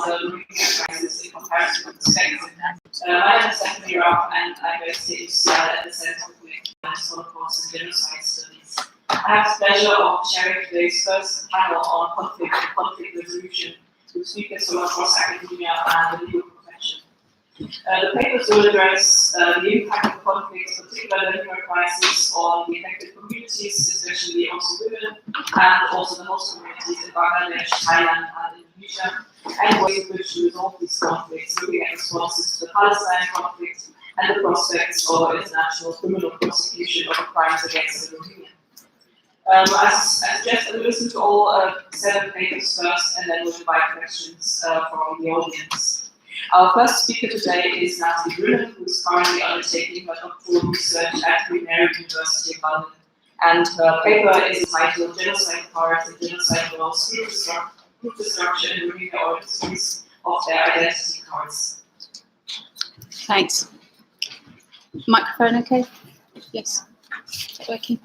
the Rohingya crisis in comparative perspective. My name is Stephanie Rock, and I'm based in Seattle at the Center for Holocaust and Genocide Studies. I have the pleasure of sharing today's first panel on conflict and conflict resolution with speakers from across academia and the legal profession. The papers will address the impact of conflicts, particularly the human crisis, on the affected communities, especially also women, and also the host communities in Bangladesh, Thailand, and Indonesia, and ways in which to resolve these conflicts, looking at responses to the Palestine conflict and the prospects of international criminal prosecution of crimes against the Rohingya. I suggest that we listen to all 7 papers first, and then we'll invite questions from the audience. Our first speaker today is Natalie Brunnen, who is currently undertaking her doctoral research at Queen Mary University in London, and her paper is entitled Genocide Cards and Genocide Laws, Group Destruction and Rohingya Origins of Their Identity Cards. Thanks. Microphone okay? Yes. Is that working?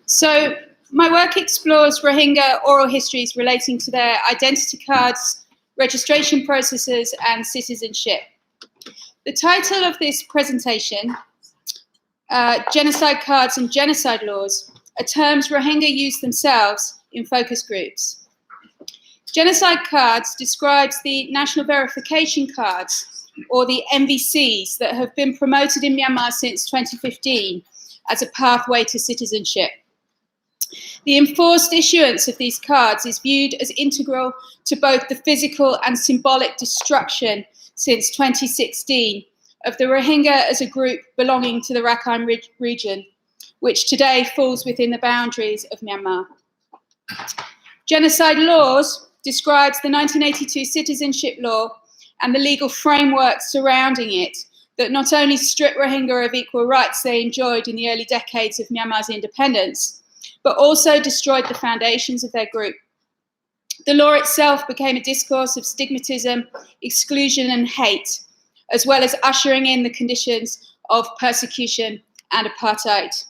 So, my work explores Rohingya oral histories relating to their identity cards, registration processes, and citizenship. The title of this presentation, Genocide Cards and Genocide Laws, are terms Rohingya use themselves in focus groups. Genocide cards describes the national verification cards, or the NVCs, that have been promoted in Myanmar since 2015 as a pathway to citizenship. The enforced issuance of these cards is viewed as integral to both the physical and symbolic destruction since 2016 of the Rohingya as a group belonging to the Rakhine region, which today falls within the boundaries of Myanmar. Genocide Laws describes the 1982 citizenship law and the legal framework surrounding it that not only strip Rohingya of equal rights they enjoyed in the early decades of Myanmar's independence, but also destroyed the foundations of their group. The law itself became a discourse of stigmatism, exclusion, and hate, as well as ushering in the conditions of persecution and apartheid.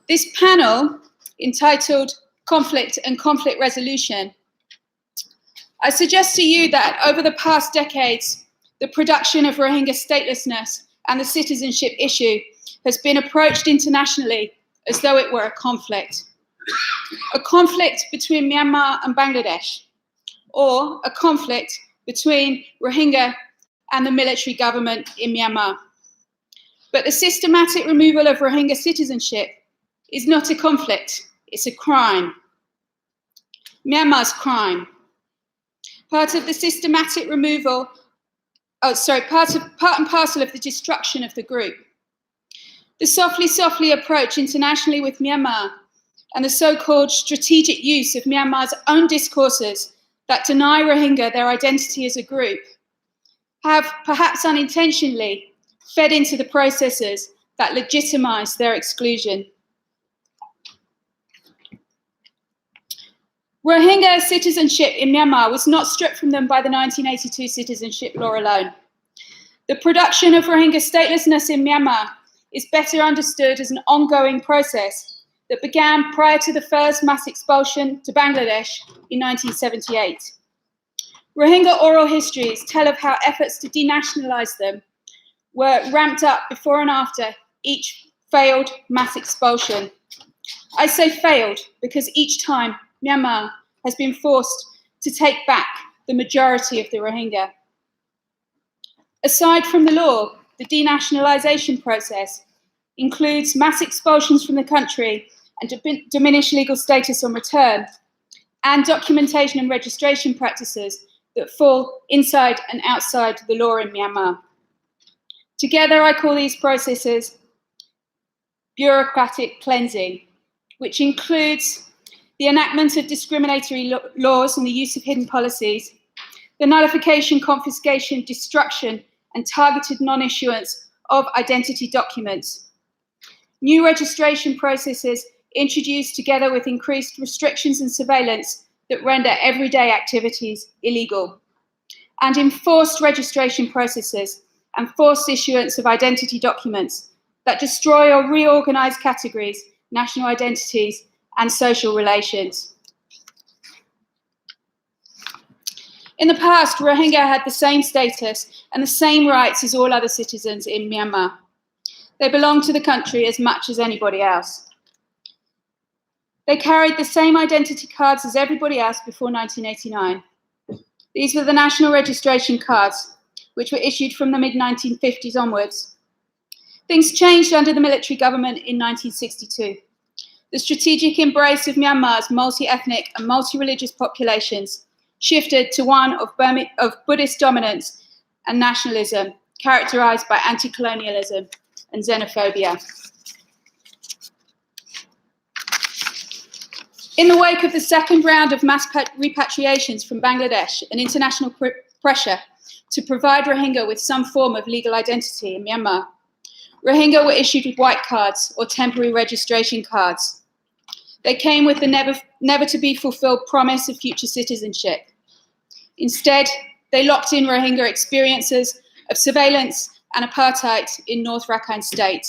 This panel, entitled Conflict and Conflict Resolution, I suggest to you that over the past decades, the production of Rohingya statelessness and the citizenship issue has been approached internationally as though it were a conflict between Myanmar and Bangladesh, or a conflict between Rohingya and the military government in Myanmar. But the systematic removal of Rohingya citizenship is not a conflict, it's a crime. Myanmar's crime. Part and parcel of the destruction of the group. The softly approach internationally with Myanmar and the so-called strategic use of Myanmar's own discourses that deny Rohingya their identity as a group have, perhaps unintentionally, fed into the processes that legitimize their exclusion. Rohingya citizenship in Myanmar was not stripped from them by the 1982 citizenship law alone. The production of Rohingya statelessness in Myanmar is better understood as an ongoing process that began prior to the first mass expulsion to Bangladesh in 1978. Rohingya oral histories tell of how efforts to denationalize them were ramped up before and after each failed mass expulsion. I say failed because each time Myanmar has been forced to take back the majority of the Rohingya. Aside from the law, the denationalization process includes mass expulsions from the country and diminished legal status on return, and documentation and registration practices that fall inside and outside the law in Myanmar. Together, I call these processes bureaucratic cleansing, which includes the enactment of discriminatory laws and the use of hidden policies, the nullification, confiscation, destruction, and targeted non-issuance of identity documents. New registration processes introduced together with increased restrictions and surveillance that render everyday activities illegal, and enforced registration processes and forced issuance of identity documents that destroy or reorganize categories, national identities, and social relations. In the past, Rohingya had the same status and the same rights as all other citizens in Myanmar. They belonged to the country as much as anybody else. They carried the same identity cards as everybody else before 1989. These were the national registration cards, which were issued from the mid-1950s onwards. Things changed under the military government in 1962. The strategic embrace of Myanmar's multi-ethnic and multi-religious populations shifted to one of Buddhist dominance and nationalism, characterized by anti-colonialism and xenophobia. In the wake of the second round of mass repatriations from Bangladesh and international pressure to provide Rohingya with some form of legal identity in Myanmar, Rohingya were issued with white cards or temporary registration cards. They came with the never to be fulfilled promise of future citizenship. Instead, they locked in Rohingya experiences of surveillance and apartheid in North Rakhine State,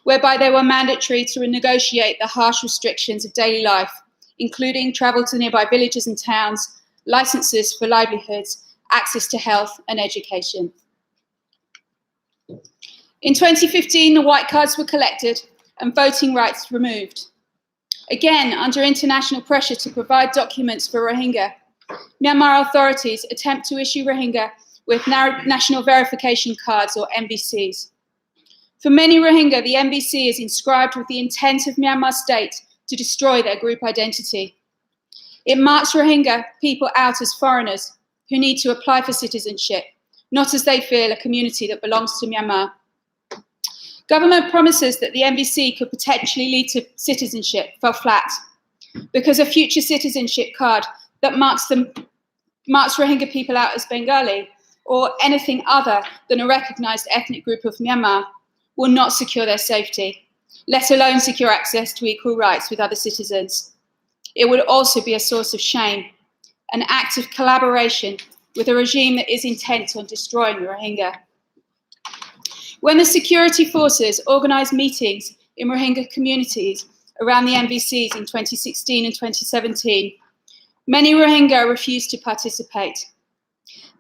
whereby they were mandatory to negotiate the harsh restrictions of daily life, including travel to nearby villages and towns, licenses for livelihoods, access to health and education. In 2015, the white cards were collected and voting rights removed. Again, under international pressure to provide documents for Rohingya, Myanmar authorities attempt to issue Rohingya with national verification cards or NVCs. For many Rohingya, the NVC is inscribed with the intent of Myanmar state to destroy their group identity. It marks Rohingya people out as foreigners who need to apply for citizenship, not as they feel a community that belongs to Myanmar. Government promises that the NVC could potentially lead to citizenship fell flat because a future citizenship card that marks Rohingya people out as Bengali or anything other than a recognized ethnic group of Myanmar will not secure their safety, let alone secure access to equal rights with other citizens. It would also be a source of shame, an act of collaboration with a regime that is intent on destroying the Rohingya. When the security forces organised meetings in Rohingya communities around the NVCs in 2016 and 2017, many Rohingya refused to participate.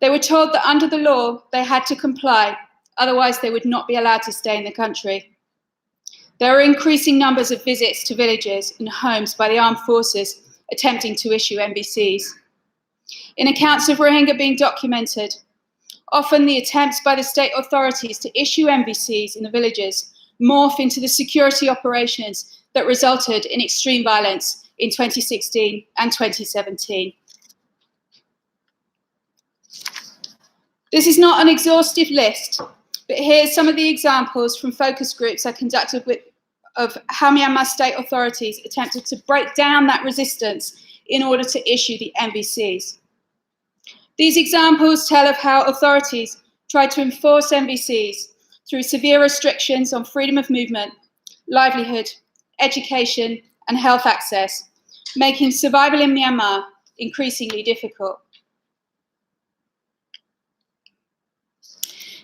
They were told that under the law they had to comply, otherwise they would not be allowed to stay in the country. There are increasing numbers of visits to villages and homes by the armed forces attempting to issue NVCs. In accounts of Rohingya being documented, often the attempts by the state authorities to issue NVCs in the villages morph into the security operations that resulted in extreme violence in 2016 and 2017. This is not an exhaustive list, but here's some of the examples from focus groups I conducted of how Myanmar state authorities attempted to break down that resistance in order to issue the NVCs. These examples tell of how authorities tried to enforce NVCs through severe restrictions on freedom of movement, livelihood, education, and health access, making survival in Myanmar increasingly difficult.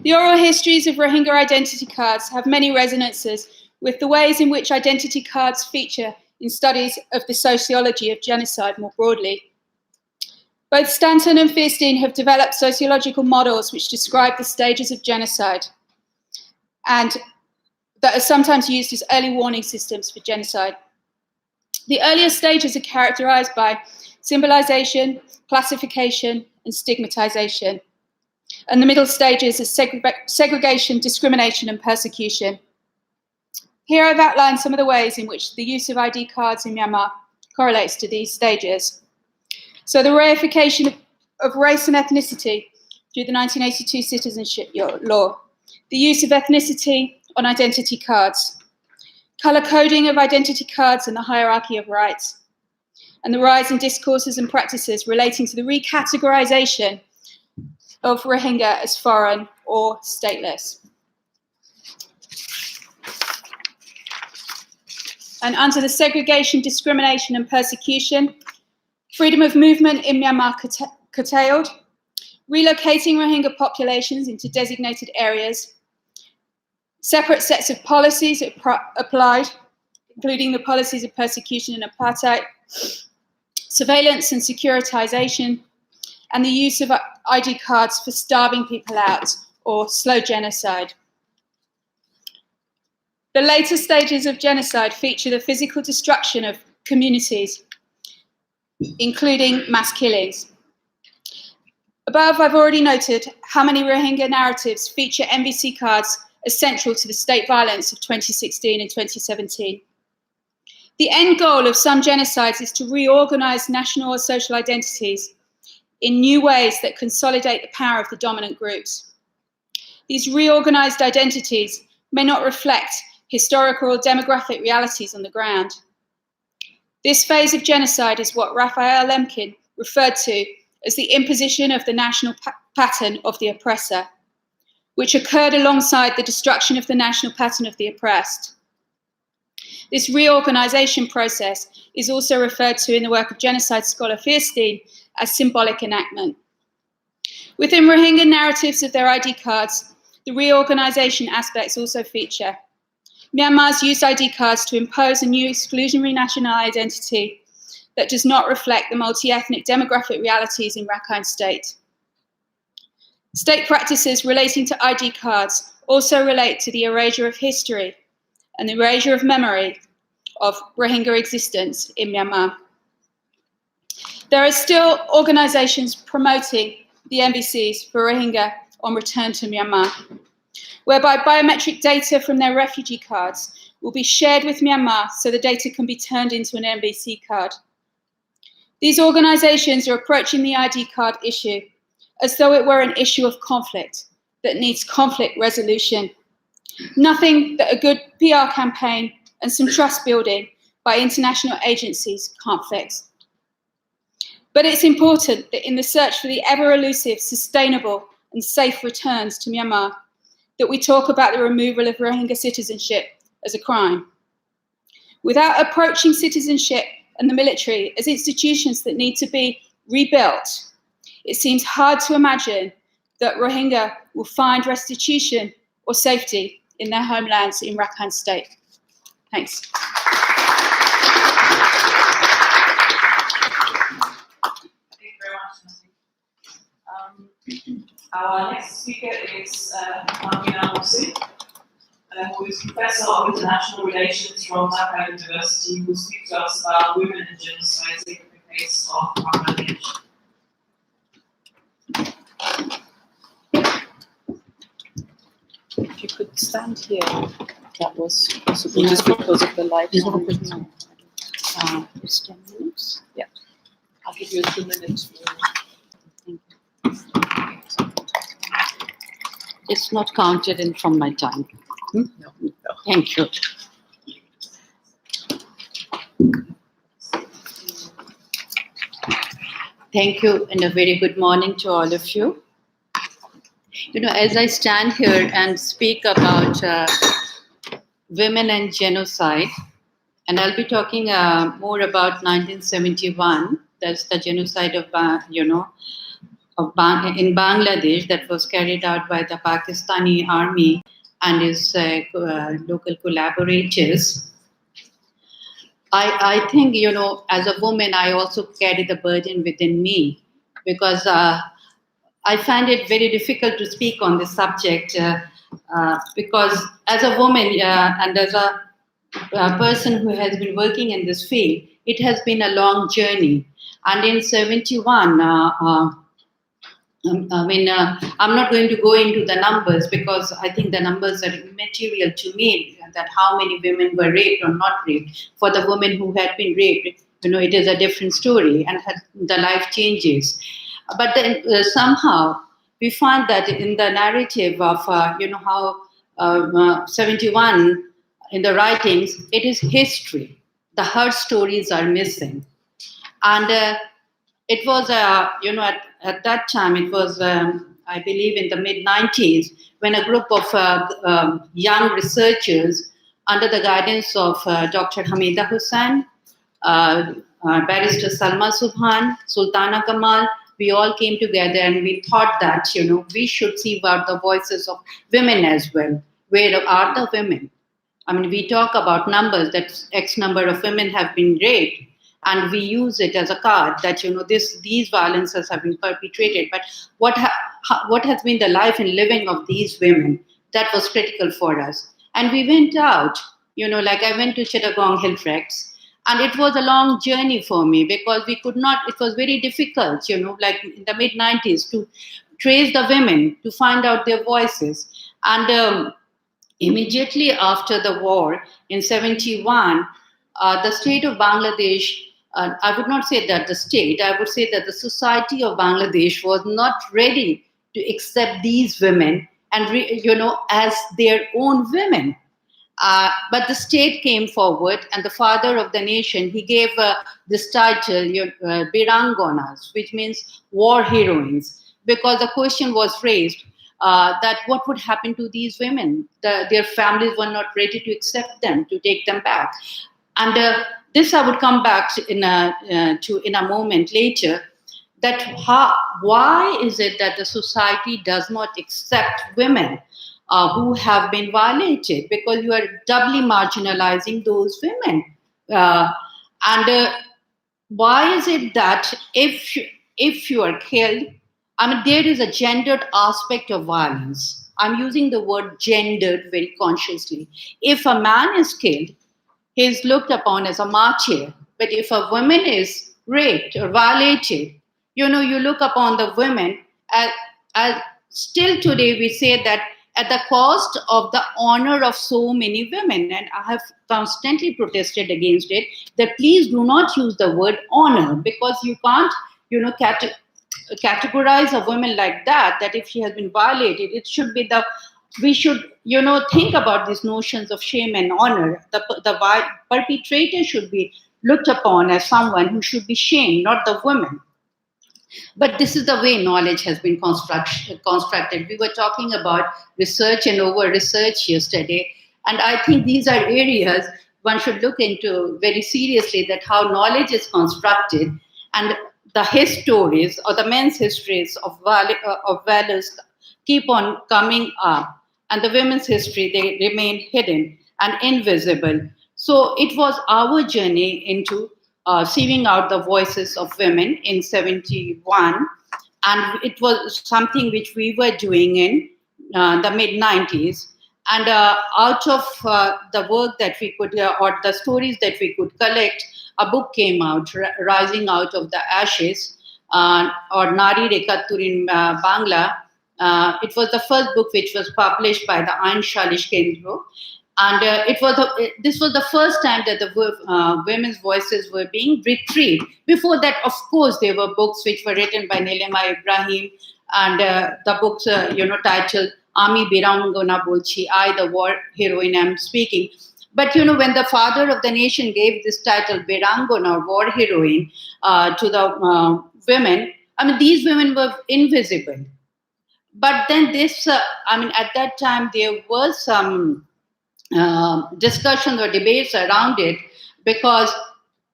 The oral histories of Rohingya identity cards have many resonances with the ways in which identity cards feature in studies of the sociology of genocide more broadly. Both Stanton and Fierstein have developed sociological models which describe the stages of genocide and that are sometimes used as early warning systems for genocide. The earlier stages are characterized by symbolization, classification, and stigmatization. And the middle stages are segregation, discrimination, and persecution. Here I've outlined some of the ways in which the use of ID cards in Myanmar correlates to these stages. So the reification of race and ethnicity through the 1982 citizenship law, the use of ethnicity on identity cards, colour coding of identity cards and the hierarchy of rights, and the rise in discourses and practices relating to the recategorization of Rohingya as foreign or stateless. And under the segregation, discrimination, and persecution, freedom of movement in Myanmar curtailed, relocating Rohingya populations into designated areas, separate sets of policies applied, including the policies of persecution and apartheid, surveillance and securitization, and the use of ID cards for starving people out or slow genocide. The later stages of genocide feature the physical destruction of communities, including mass killings. Above, I've already noted how many Rohingya narratives feature NVC cards as central to the state violence of 2016 and 2017. The end goal of some genocides is to reorganize national or social identities in new ways that consolidate the power of the dominant groups. These reorganized identities may not reflect historical or demographic realities on the ground. This phase of genocide is what Raphael Lemkin referred to as the imposition of the national pattern of the oppressor, which occurred alongside the destruction of the national pattern of the oppressed. This reorganization process is also referred to in the work of genocide scholar Fierstein as symbolic enactment. Within Rohingya narratives of their ID cards, the reorganization aspects also feature. Myanmar's used ID cards to impose a new exclusionary national identity that does not reflect the multi-ethnic demographic realities in Rakhine State. State practices relating to ID cards also relate to the erasure of history and the erasure of memory of Rohingya existence in Myanmar. There are still organizations promoting the NVCs for Rohingya on return to Myanmar, whereby biometric data from their refugee cards will be shared with Myanmar so the data can be turned into an NVC card. These organizations are approaching the ID card issue as though it were an issue of conflict that needs conflict resolution. Nothing that a good PR campaign and some trust building by international agencies can't fix. But it's important that in the search for the ever-elusive, sustainable and safe returns to Myanmar, that we talk about the removal of Rohingya citizenship as a crime. Without approaching citizenship and the military as institutions that need to be rebuilt, it seems hard to imagine that Rohingya will find restitution or safety in their homelands in Rakhine State. Thanks. Thank you very much. Our next speaker is Marina Mosu, who is Professor of International Relations from Dhaka University, who will speak to us about women and genocide in the case of Bangladesh. If you could stand here, that was possible, just because of the light. No. Just 10 minutes? Yeah. I'll give you 2 minutes. Thank you. It's not counted in from my time. No. Thank you. Thank you, and a very good morning to all of you. You know, as I stand here and speak about women and genocide, and I'll be talking more about 1971. That's the genocide of in Bangladesh that was carried out by the Pakistani army and its local collaborators. I think, you know, as a woman, I also carry the burden within me because I find it very difficult to speak on this subject because as a woman and as a person who has been working in this field, it has been a long journey. And in 71, I'm not going to go into the numbers because I think the numbers are immaterial to me, that how many women were raped or not raped. For the women who had been raped, you know, it is a different story and the life changes. But then somehow we find that in the narrative of, how 71 in the writings, it is history. The her stories are missing. And it was, at that time, it was, I believe, in the mid-90s, when a group of young researchers, under the guidance of Dr. Hamida Hussain, Barrister Salma Subhan, Sultana Kamal, we all came together and we thought that, you know, we should see about the voices of women as well. Where are the women? I mean, we talk about numbers, that X number of women have been raped. and we use it as a card that these violences have been perpetrated. But what has been the life and living of these women? That was critical for us, and we went out. Like I went to Chittagong Hill Treks, and it was a long journey for me because we could not. It was very difficult, like in the mid-90s, to trace the women, to find out their voices, and immediately after the war in 71, the state of Bangladesh, I would not say that the state, I would say that the society of Bangladesh was not ready to accept these women and, as their own women. But the state came forward, and the father of the nation, he gave this title, Birangonas, which means war heroines, because the question was raised that what would happen to these women? Their families were not ready to accept them, to take them back. And this I would come back to in a moment later. That why is it that the society does not accept women who have been violated? Because you are doubly marginalizing those women. And why is it that if you are killed, I mean, there is a gendered aspect of violence. I'm using the word gendered very consciously. If a man is killed, he is looked upon as a martyr. But if a woman is raped or violated, you look upon the women as still today we say that at the cost of the honor of so many women. And I have constantly protested against it, that please do not use the word honor, because you can't, categorize a woman like that if she has been violated, it should be we should, think about these notions of shame and honor. The perpetrator should be looked upon as someone who should be shamed, not the woman. But this is the way knowledge has been constructed. We were talking about research and over-research yesterday, and I think these are areas one should look into very seriously, that how knowledge is constructed, and the histories or the men's histories of values keep on coming up, and the women's history, they remain hidden and invisible. So it was our journey into sieving out the voices of women in 71, and it was something which we were doing in the mid-90s. And out of the work that we could, or the stories that we could collect, a book came out, Rising Out of the Ashes, or Nari Ekattur in Bangla. It was the first book which was published by the Ain Shalish Kendra. And this was the first time that the women's voices were being retrieved. Before that, of course, there were books which were written by Nilema Ibrahim, and the books, titled Ami Birangona Bolchi, I, the war heroine, am speaking. But, when the father of the nation gave this title, Birangona, war heroine, to the women, I mean, these women were invisible. But then this, at that time, there was some discussions or debates around it, because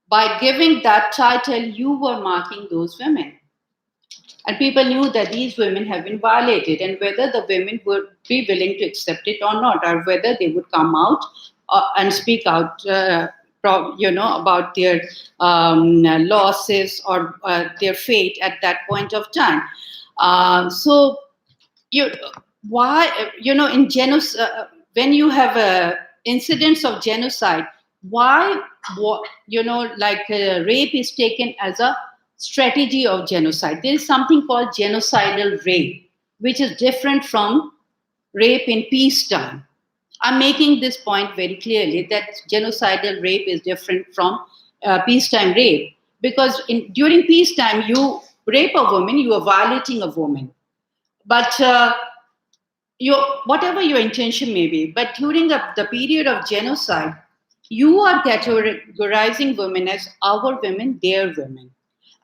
by giving that title, you were marking those women. And people knew that these women have been violated, and whether the women would be willing to accept it or not, or whether they would come out and speak out, about their losses or their fate at that point of time. In genocide, when you have incidents of genocide, why, rape is taken as a strategy of genocide? There is something called genocidal rape, which is different from rape in peacetime. I'm making this point very clearly, that genocidal rape is different from peacetime rape, because during peacetime, you rape a woman, you are violating a woman. But whatever your intention may be, but during the period of genocide, you are categorizing women as our women, their women.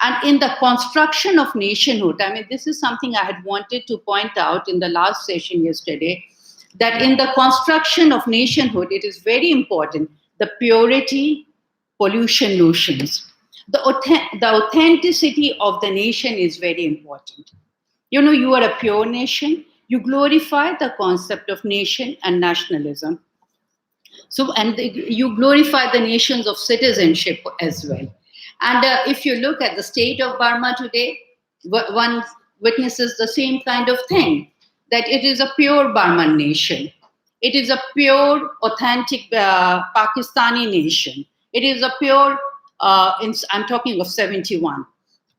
And in the construction of nationhood, this is something I had wanted to point out in the last session yesterday, that in the construction of nationhood, it is very important, the purity, pollution notions. The authenticity of the nation is very important. You are a pure nation. You glorify the concept of nation and nationalism. So, and you glorify the nations of citizenship as well. And if you look at the state of Burma today, one witnesses the same kind of thing, that it is a pure Burman nation. It is a pure, authentic Pakistani nation. It is a pure, I'm talking of 71.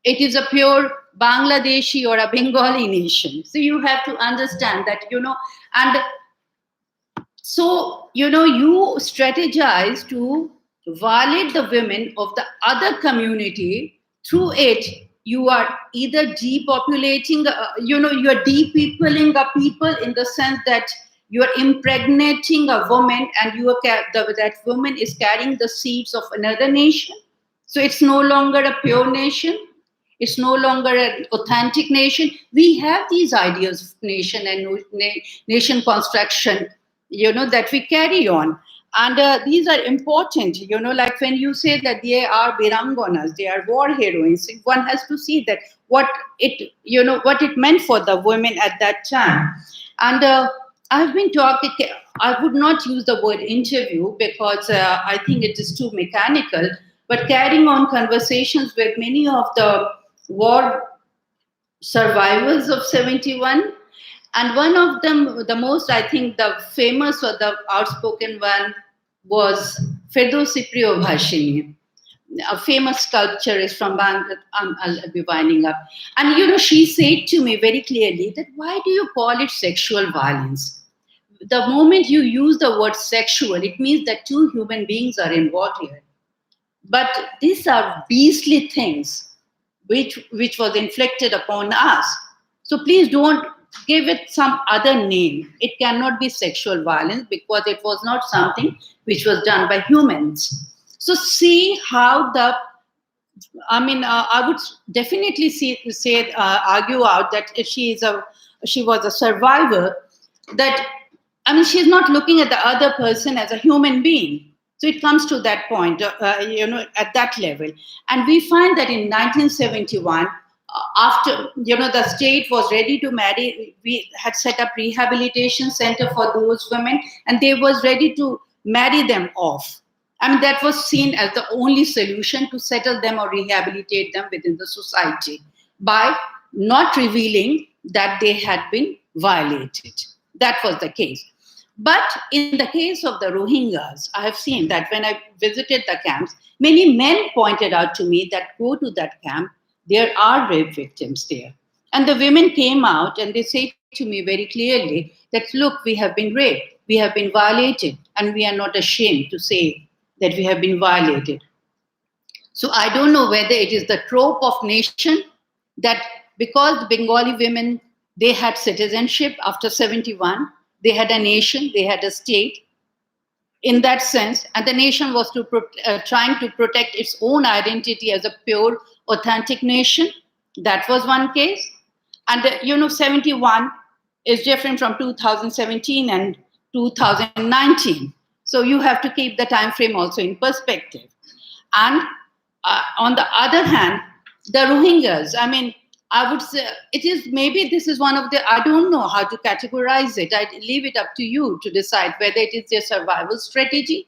It is a pure Bangladeshi or a Bengali nation. So you have to understand that, and so, you strategize to violate the women of the other community. Through it, you are either depopulating, you are depeopling a people, in the sense that you are impregnating a woman, and that woman is carrying the seeds of another nation. So it's no longer a pure nation. It's no longer an authentic nation. We have these ideas of nation and nation construction, that we carry on. And these are important, like when you say that they are Birangonas, they are war heroines, one has to see that what it meant for the women at that time. And I've been talking, I would not use the word interview because I think it is too mechanical, but carrying on conversations with many of the war survivors of 71. And one of them, the most, I think, the famous or the outspoken one was Firdausi Bhashini, a famous sculpturist from Bangladesh. I'll be winding up. And, she said to me very clearly that, why do you call it sexual violence? The moment you use the word sexual, it means that two human beings are involved here. But these are beastly things which was inflicted upon us. So please don't give it some other name. It cannot be sexual violence because it was not something which was done by humans. So see how I would definitely argue out that if she was a survivor, that, she's not looking at the other person as a human being. So it comes to that point, at that level. And we find that in 1971, after, the state was ready to marry, we had set up rehabilitation center for those women, and they was ready to marry them off. That was seen as the only solution to settle them or rehabilitate them within the society, by not revealing that they had been violated. That was the case. But in the case of the Rohingyas, I have seen that when I visited the camps, many men pointed out to me that go to that camp, there are rape victims there. And the women came out and they say to me very clearly that, look, we have been raped, we have been violated, and we are not ashamed to say that we have been violated. So I don't know whether it is the trope of nation, that because the Bengali women, they had citizenship after 71, they had a nation, they had a state in that sense, and the nation was trying to protect its own identity as a pure, authentic nation. That was one case. And 71 is different from 2017 and 2019. So you have to keep the time frame also in perspective. And on the other hand, the Rohingyas, I would say maybe this is one of the, I don't know how to categorize it. I leave it up to you to decide whether it is their survival strategy,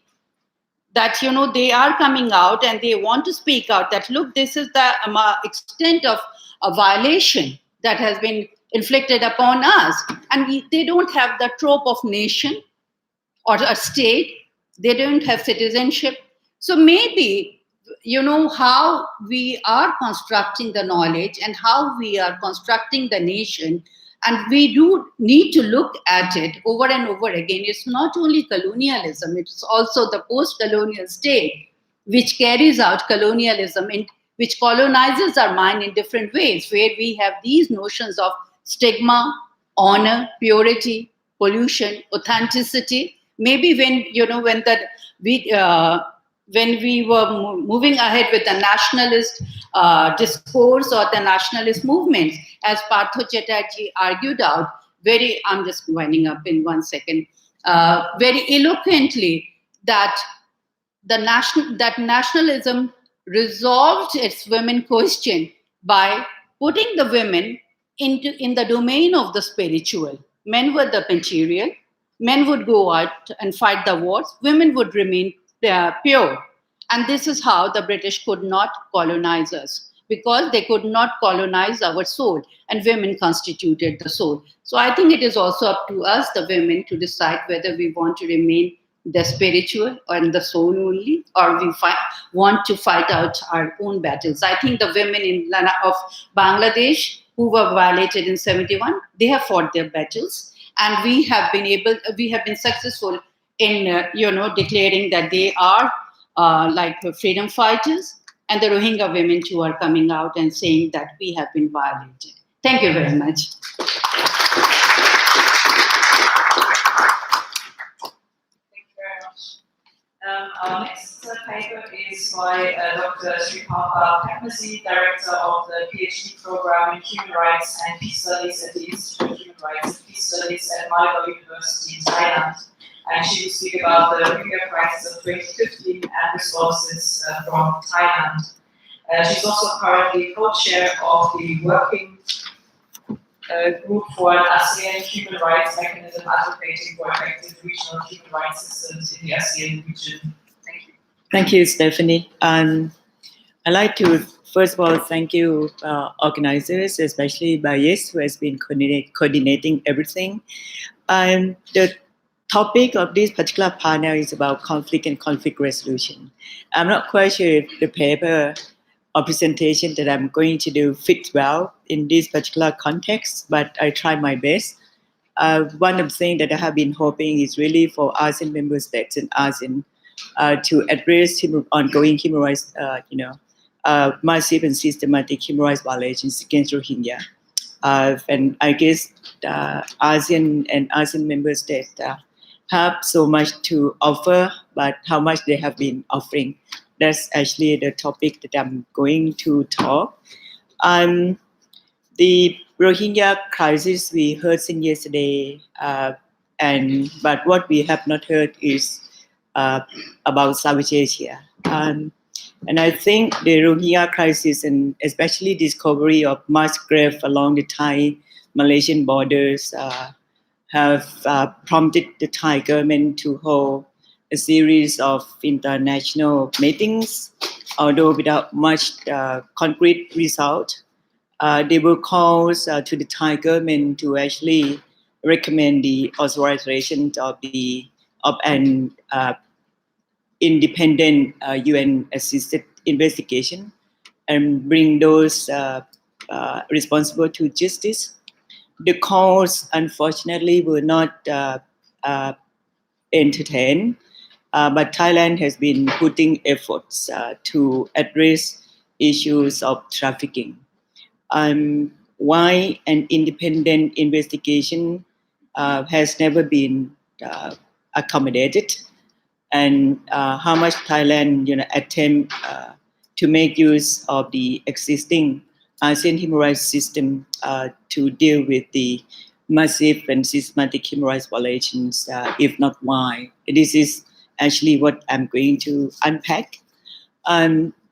that, they are coming out and they want to speak out that, look, this is the extent of a violation that has been inflicted upon us. And they don't have the trope of nation or a state. They don't have citizenship. So maybe, how we are constructing the knowledge and how we are constructing the nation, and we do need to look at it over and over again. It's not only colonialism, it's also the post-colonial state which carries out colonialism, which colonizes our mind in different ways, where we have these notions of stigma, honor, purity, pollution, authenticity. Maybe when we were moving ahead with the nationalist discourse or the nationalist movements, as Partho Chatterjee argued out, I'm just winding up in 1 second, very eloquently, that nationalism resolved its women question by putting the women in the domain of the spiritual. Men were the material, men would go out and fight the wars, women would remain pure. And this is how the British could not colonize us, because they could not colonize our soul, and women constituted the soul. So I think it is also up to us, the women, to decide whether we want to remain the spiritual and the soul only, or we want to fight out our own battles. I think the women of Bangladesh who were violated in 71, they have fought their battles, and we have been successful in declaring that they are like freedom fighters, and the Rohingya women too are coming out and saying that we have been violated. Thank you very much. Our next paper is by Dr. Sripalka Patmasi, Director of the PhD Program in Human Rights and Peace Studies at the Institute of Human Rights and Peace Studies at Malabo University in Thailand. And she will speak about the Rohingya crisis of 2015 and responses from Thailand. She's also currently co-chair of the Working Group for an ASEAN Human Rights Mechanism advocating for effective regional human rights systems in the ASEAN region. Thank you. Thank you, Stephanie. I'd like to, first of all, thank you, organizers, especially Bayes, who has been coordinating everything. The topic of this particular panel is about conflict and conflict resolution. I'm not quite sure if the paper or presentation that I'm going to do fits well in this particular context, but I try my best. One of the things that I have been hoping is really for ASEAN member states and ASEAN to address ongoing human rights, massive and systematic human rights violations against Rohingya. And I guess ASEAN and ASEAN member states have so much to offer, but how much they have been offering. That's actually the topic that I'm going to talk. The Rohingya crisis we heard since yesterday, but what we have not heard is about South Asia. And I think the Rohingya crisis, and especially discovery of mass grave along the Thai-Malaysian borders, have prompted the Thai government to hold a series of international meetings, although without much concrete result. They will call to the Thai government to actually recommend the authorization of an independent UN-assisted investigation and bring those responsible to justice. The calls, unfortunately, were not entertained. But Thailand has been putting efforts to address issues of trafficking. Why an independent investigation has never been accommodated, and how much Thailand attempt to make use of the existing ASEAN human rights system to deal with the massive and systematic human rights violations, if not why. This is actually what I'm going to unpack.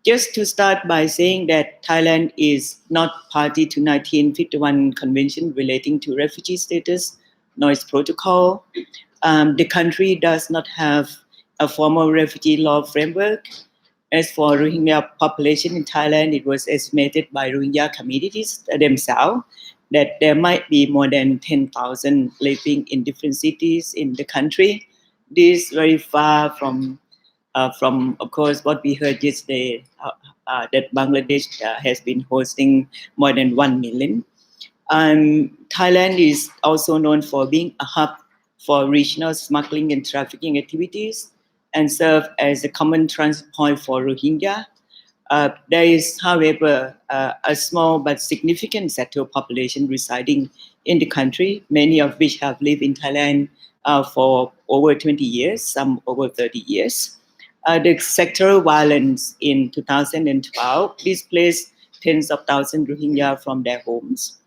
Just to start by saying that Thailand is not party to 1951 Convention relating to refugee status, nor its protocol. The country does not have a formal refugee law framework. As for Rohingya population in Thailand, it was estimated by Rohingya communities themselves that there might be more than 10,000 living in different cities in the country. This is very far from, of course, what we heard yesterday, that Bangladesh has been hosting more than 1 million. Thailand is also known for being a hub for regional smuggling and trafficking activities and serve as a common transit point for Rohingya. There is, however, a small but significant settled population residing in the country, many of which have lived in Thailand for over 20 years, some over 30 years. The sectoral violence in 2012 displaced tens of thousands Rohingya from their homes.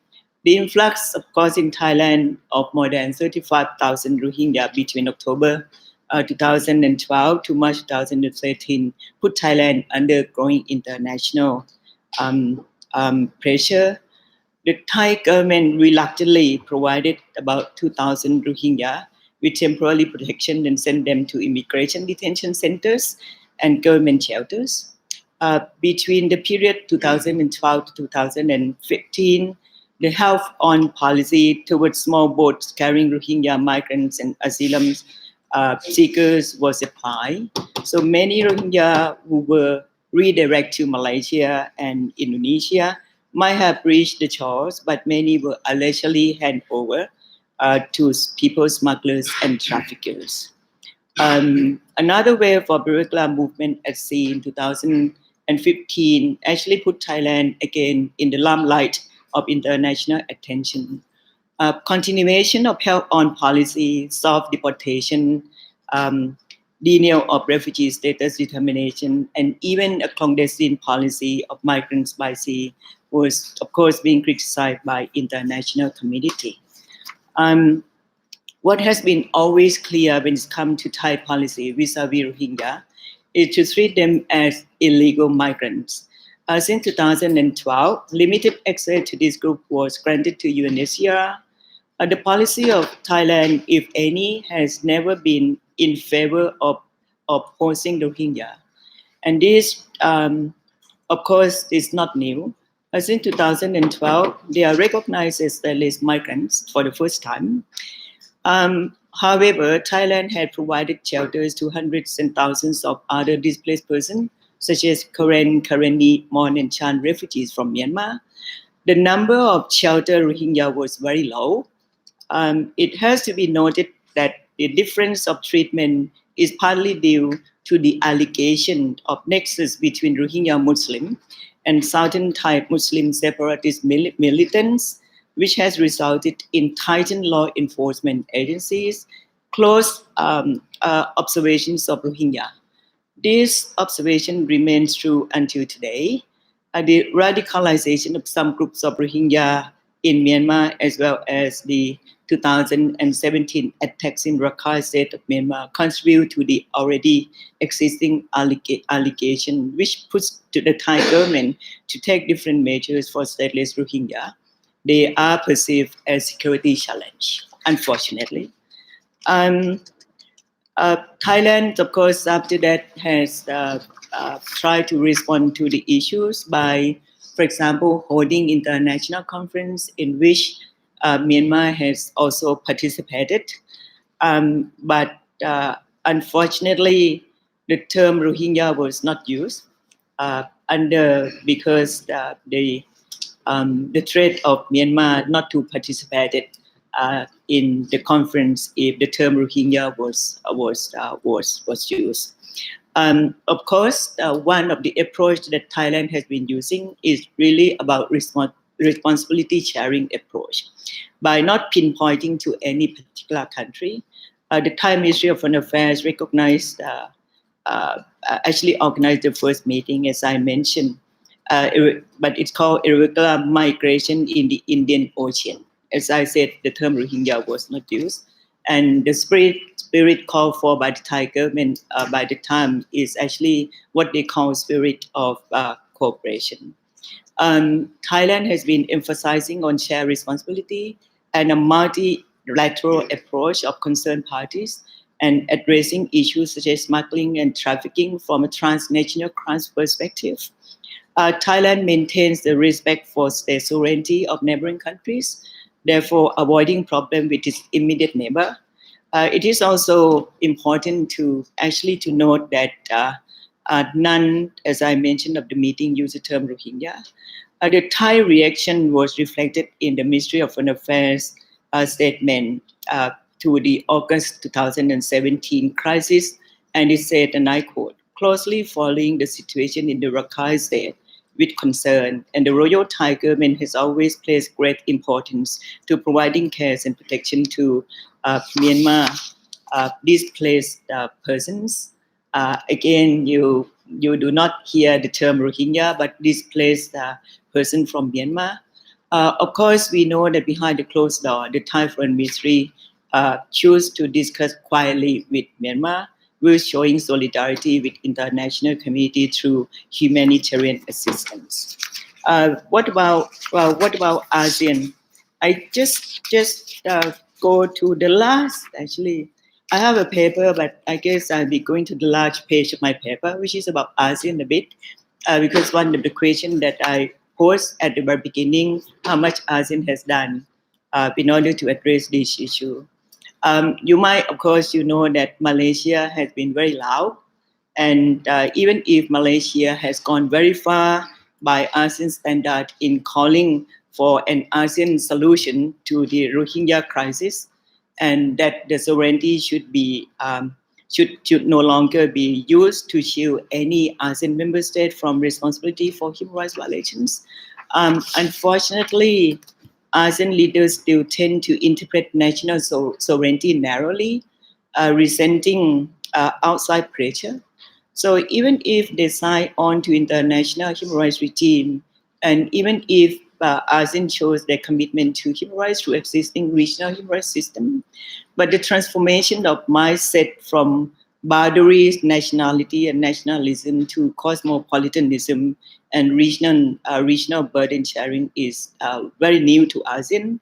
The influx, of course, in Thailand of more than 35,000 Rohingya between October 2012 to March 2013 put Thailand under growing international pressure. The Thai government reluctantly provided about 2,000 Rohingya with temporary protection and sent them to immigration detention centers and government shelters. Between the period 2012 to 2015, the health-on policy towards small boats carrying Rohingya migrants and asylum seekers was applied. So many Rohingya who were redirected to Malaysia and Indonesia might have reached the shores, but many were allegedly handed over to people smugglers and traffickers. Another wave of irregular movement at sea in 2015 actually put Thailand again in the limelight of international attention. Continuation of health-on policy, soft deportation, denial of refugee status determination, and even a clandestine policy of migrants by sea was, of course, being criticized by international community. What has been always clear when it comes to Thai policy vis-a-vis Rohingya is to treat them as illegal migrants. Since 2012, limited access to this group was granted to UNHCR. The policy of Thailand, if any, has never been in favor of opposing Rohingya. And this, of course, is not new. Since 2012, they are recognized as stateless migrants for the first time. However, Thailand had provided shelters to hundreds and thousands of other displaced persons, such as Karen, Karenni, Mon, and Chan refugees from Myanmar. The number of shelter Rohingya was very low. It has to be noted that the difference of treatment is partly due to the allegation of nexus between Rohingya Muslim and Southern Thai Muslim separatist militants, which has resulted in tightened law enforcement agencies, close observations of Rohingya. This observation remains true until today. The radicalization of some groups of Rohingya in Myanmar, as well as the 2017 attacks in Rakhine State of Myanmar, contribute to the already existing allegation, which puts to the Thai government to take different measures for stateless Rohingya. They are perceived as security challenge, unfortunately. Thailand, of course, after that has tried to respond to the issues by, for example, holding international conference in which Myanmar has also participated. But unfortunately, the term Rohingya was not used because the threat of Myanmar not to participate in the conference if the term Rohingya was used. Of course, one of the approach that Thailand has been using is really about responsibility sharing approach. By not pinpointing to any particular country, the Thai Ministry of Foreign Affairs actually organized the first meeting, as I mentioned, but it's called irregular migration in the Indian Ocean. As I said, the term Rohingya was not used. And the spirit called for by the Thai government by the time is actually what they call spirit of cooperation. Thailand has been emphasizing on shared responsibility and a multilateral approach of concerned parties and addressing issues such as smuggling and trafficking from a transnational crime perspective. Thailand maintains the respect for state sovereignty of neighboring countries, therefore avoiding problem with its immediate neighbor. It is also important to note that none, as I mentioned, of the meeting used the term Rohingya. The Thai reaction was reflected in the Ministry of Foreign Affairs statement to the August 2017 crisis, and it said, and I quote, "Closely following the situation in the Rakhine State with concern, and the Royal Thai government has always placed great importance to providing care and protection to Myanmar displaced persons." Again, you do not hear the term Rohingya, but displaced person from Myanmar. Of course, we know that behind the closed door, the Thai Foreign Ministry chose to discuss quietly with Myanmar, while showing solidarity with international community through humanitarian assistance. What about ASEAN? I just go to the last I have a paper, but I guess I'll be going to the large page of my paper, which is about ASEAN a bit, because one of the questions that I posed at the very beginning, how much ASEAN has done in order to address this issue. You might, of course, you know that Malaysia has been very loud, and even if Malaysia has gone very far by ASEAN standard in calling for an ASEAN solution to the Rohingya crisis, and that the sovereignty should be should no longer be used to shield any ASEAN member state from responsibility for human rights violations. Unfortunately, ASEAN leaders still tend to interpret national sovereignty narrowly, resenting outside pressure. So even if they sign on to international human rights regime, and even if ASEAN shows their commitment to human rights through existing regional human rights system, but the transformation of mindset from boundaries, nationality, and nationalism to cosmopolitanism and regional burden sharing is very new to ASEAN.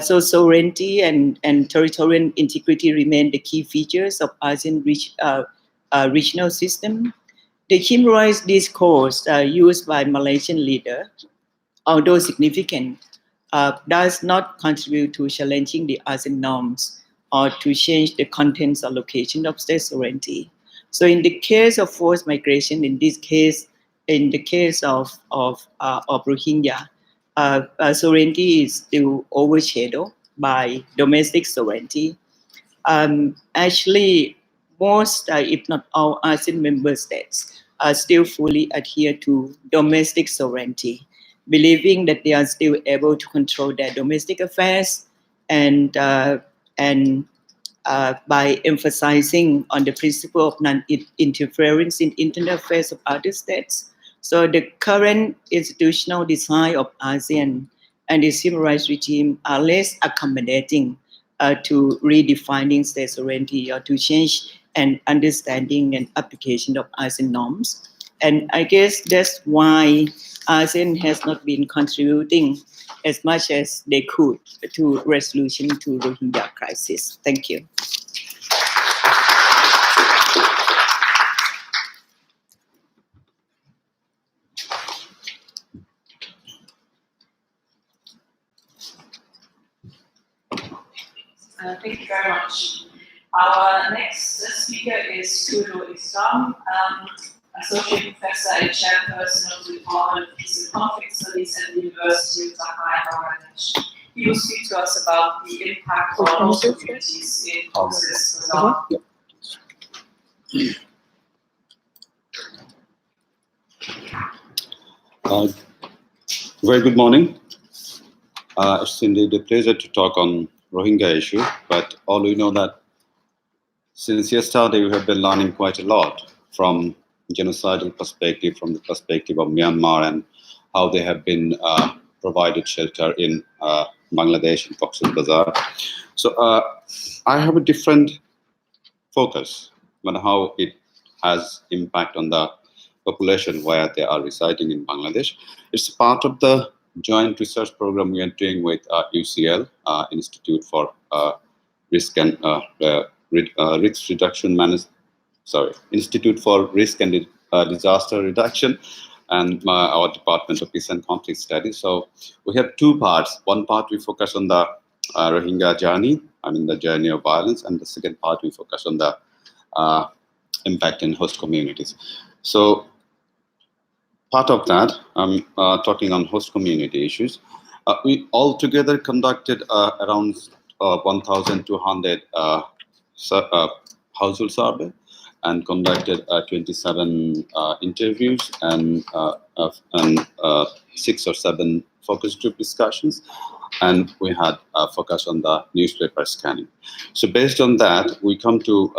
So sovereignty and territorial integrity remain the key features of ASEAN regional system. The human rights discourse used by Malaysian leader, although significant, does not contribute to challenging the ASEAN norms or to change the contents or location of state sovereignty. So in the case of forced migration, in the case of Rohingya, sovereignty is still overshadowed by domestic sovereignty. Actually, most, if not all, ASEAN member states still fully adhere to domestic sovereignty, believing that they are still able to control their domestic affairs, and by emphasizing on the principle of non-interference in internal affairs of other states. So the current institutional design of ASEAN and its human rights regime are less accommodating to redefining state sovereignty or to change an understanding and application of ASEAN norms. And I guess that's why ASEAN has not been contributing as much as they could to resolution to Rohingya crisis. Thank you. Thank you very much. Our next speaker is Kulu Islam, Associate Professor and Chairperson of the Department of Peace and Conflict Studies at the University of Dhaka, Bangladesh. He will speak to us about the impact on host communities in Cox's Bazar. Very good morning. It's indeed a pleasure to talk on Rohingya issue, but all we know that since yesterday we have been learning quite a lot from genocidal perspective, from the perspective of Myanmar and how they have been provided shelter in Bangladesh in Cox's Bazar. So I have a different focus on how it has impact on the population where they are residing in Bangladesh. It's part of the joint research program we are doing with UCL, Institute for Risk and Risk Reduction Institute for Risk and Disaster Reduction, and our Department of Peace and Conflict Studies. So we have two parts. One part we focus on the Rohingya journey, the journey of violence, and the second part we focus on the impact in host communities. So part of that, I'm talking on host community issues. We altogether conducted around 1,200 household survey and conducted 27 interviews and 6 or 7 focus group discussions. And we had a focus on the newspaper scanning. So based on that, we come to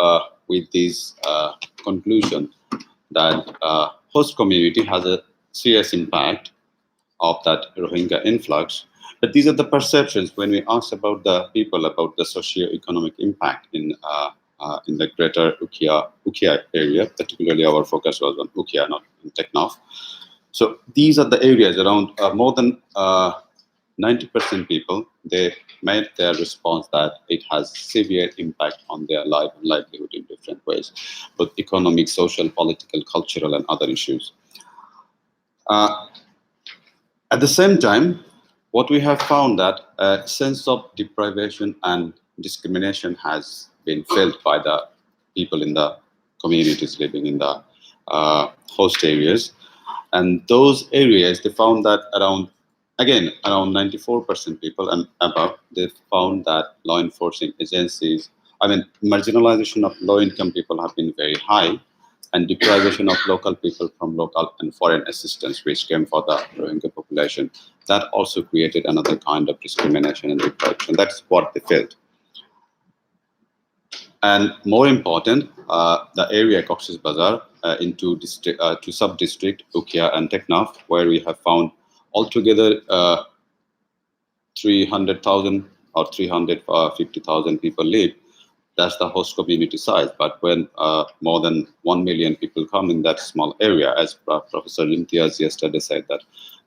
with this conclusion that host community has a serious impact of that Rohingya influx. But these are the perceptions when we ask about the people about the socio-economic impact in the greater Ukhia area. Particularly our focus was on Ukhia, not in Teknaf. So these are the areas around more than 90% people, they made their response that it has severe impact on their life and livelihood in different ways, both economic, social, political, cultural, and other issues. At the same time, what we have found that a sense of deprivation and discrimination has been felt by the people in the communities living in the host areas. And those areas, they found that around 94% people and above, they found that law enforcement agencies, marginalization of low-income people have been very high, and deprivation of local people from local and foreign assistance, which came for the Rohingya population, that also created another kind of discrimination and deprivation. That's what they felt. And more important, the area Cox's Bazar into sub-district, Ukia and Teknaf, where we have found altogether 300,000 or 350,000 people live. That's the host community size. But when more than 1 million people come in that small area, as Professor Limtiaz yesterday said, that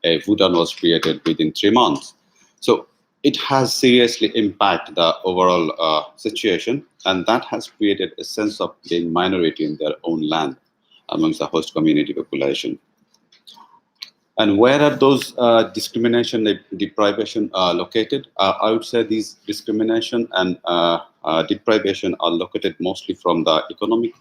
a Bhutan was created within 3 months. So it has seriously impacted the overall situation, and that has created a sense of being minority in their own land amongst the host community population. And where are those discrimination and deprivation located? I would say these discrimination and deprivation are located mostly from the economic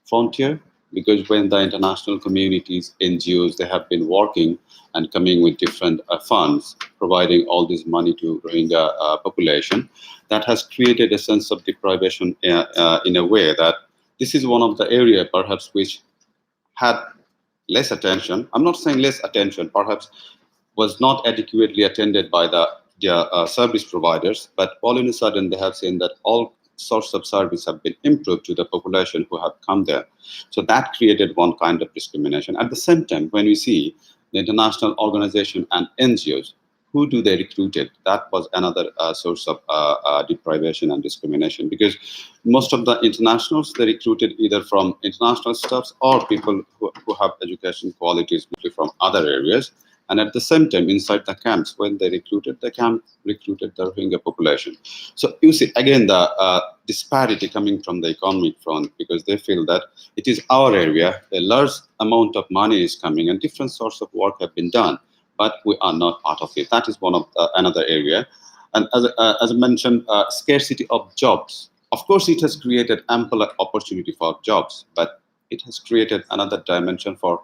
frontier, because when the international communities, NGOs, they have been working and coming with different funds, providing all this money to Rohingya population, that has created a sense of deprivation in a way that this is one of the areas perhaps which had less attention. I'm not saying less attention, perhaps was not adequately attended by the service providers, but all in a sudden they have seen that all sorts of service have been improved to the population who have come there. So that created one kind of discrimination. At the same time, when we see the international organization and NGOs, who do they recruited? That was another source of deprivation and discrimination, because most of the internationals, they recruited either from international staffs or people who have education qualities from other areas. And at the same time, inside the camps, when they recruited, the camp recruited the Rohingya population. So you see, again, the disparity coming from the economic front, because they feel that it is our area, a large amount of money is coming and different sorts of work have been done, but we are not part of it. That is one of another area. And as I mentioned, scarcity of jobs. Of course, it has created ample opportunity for jobs, but it has created another dimension for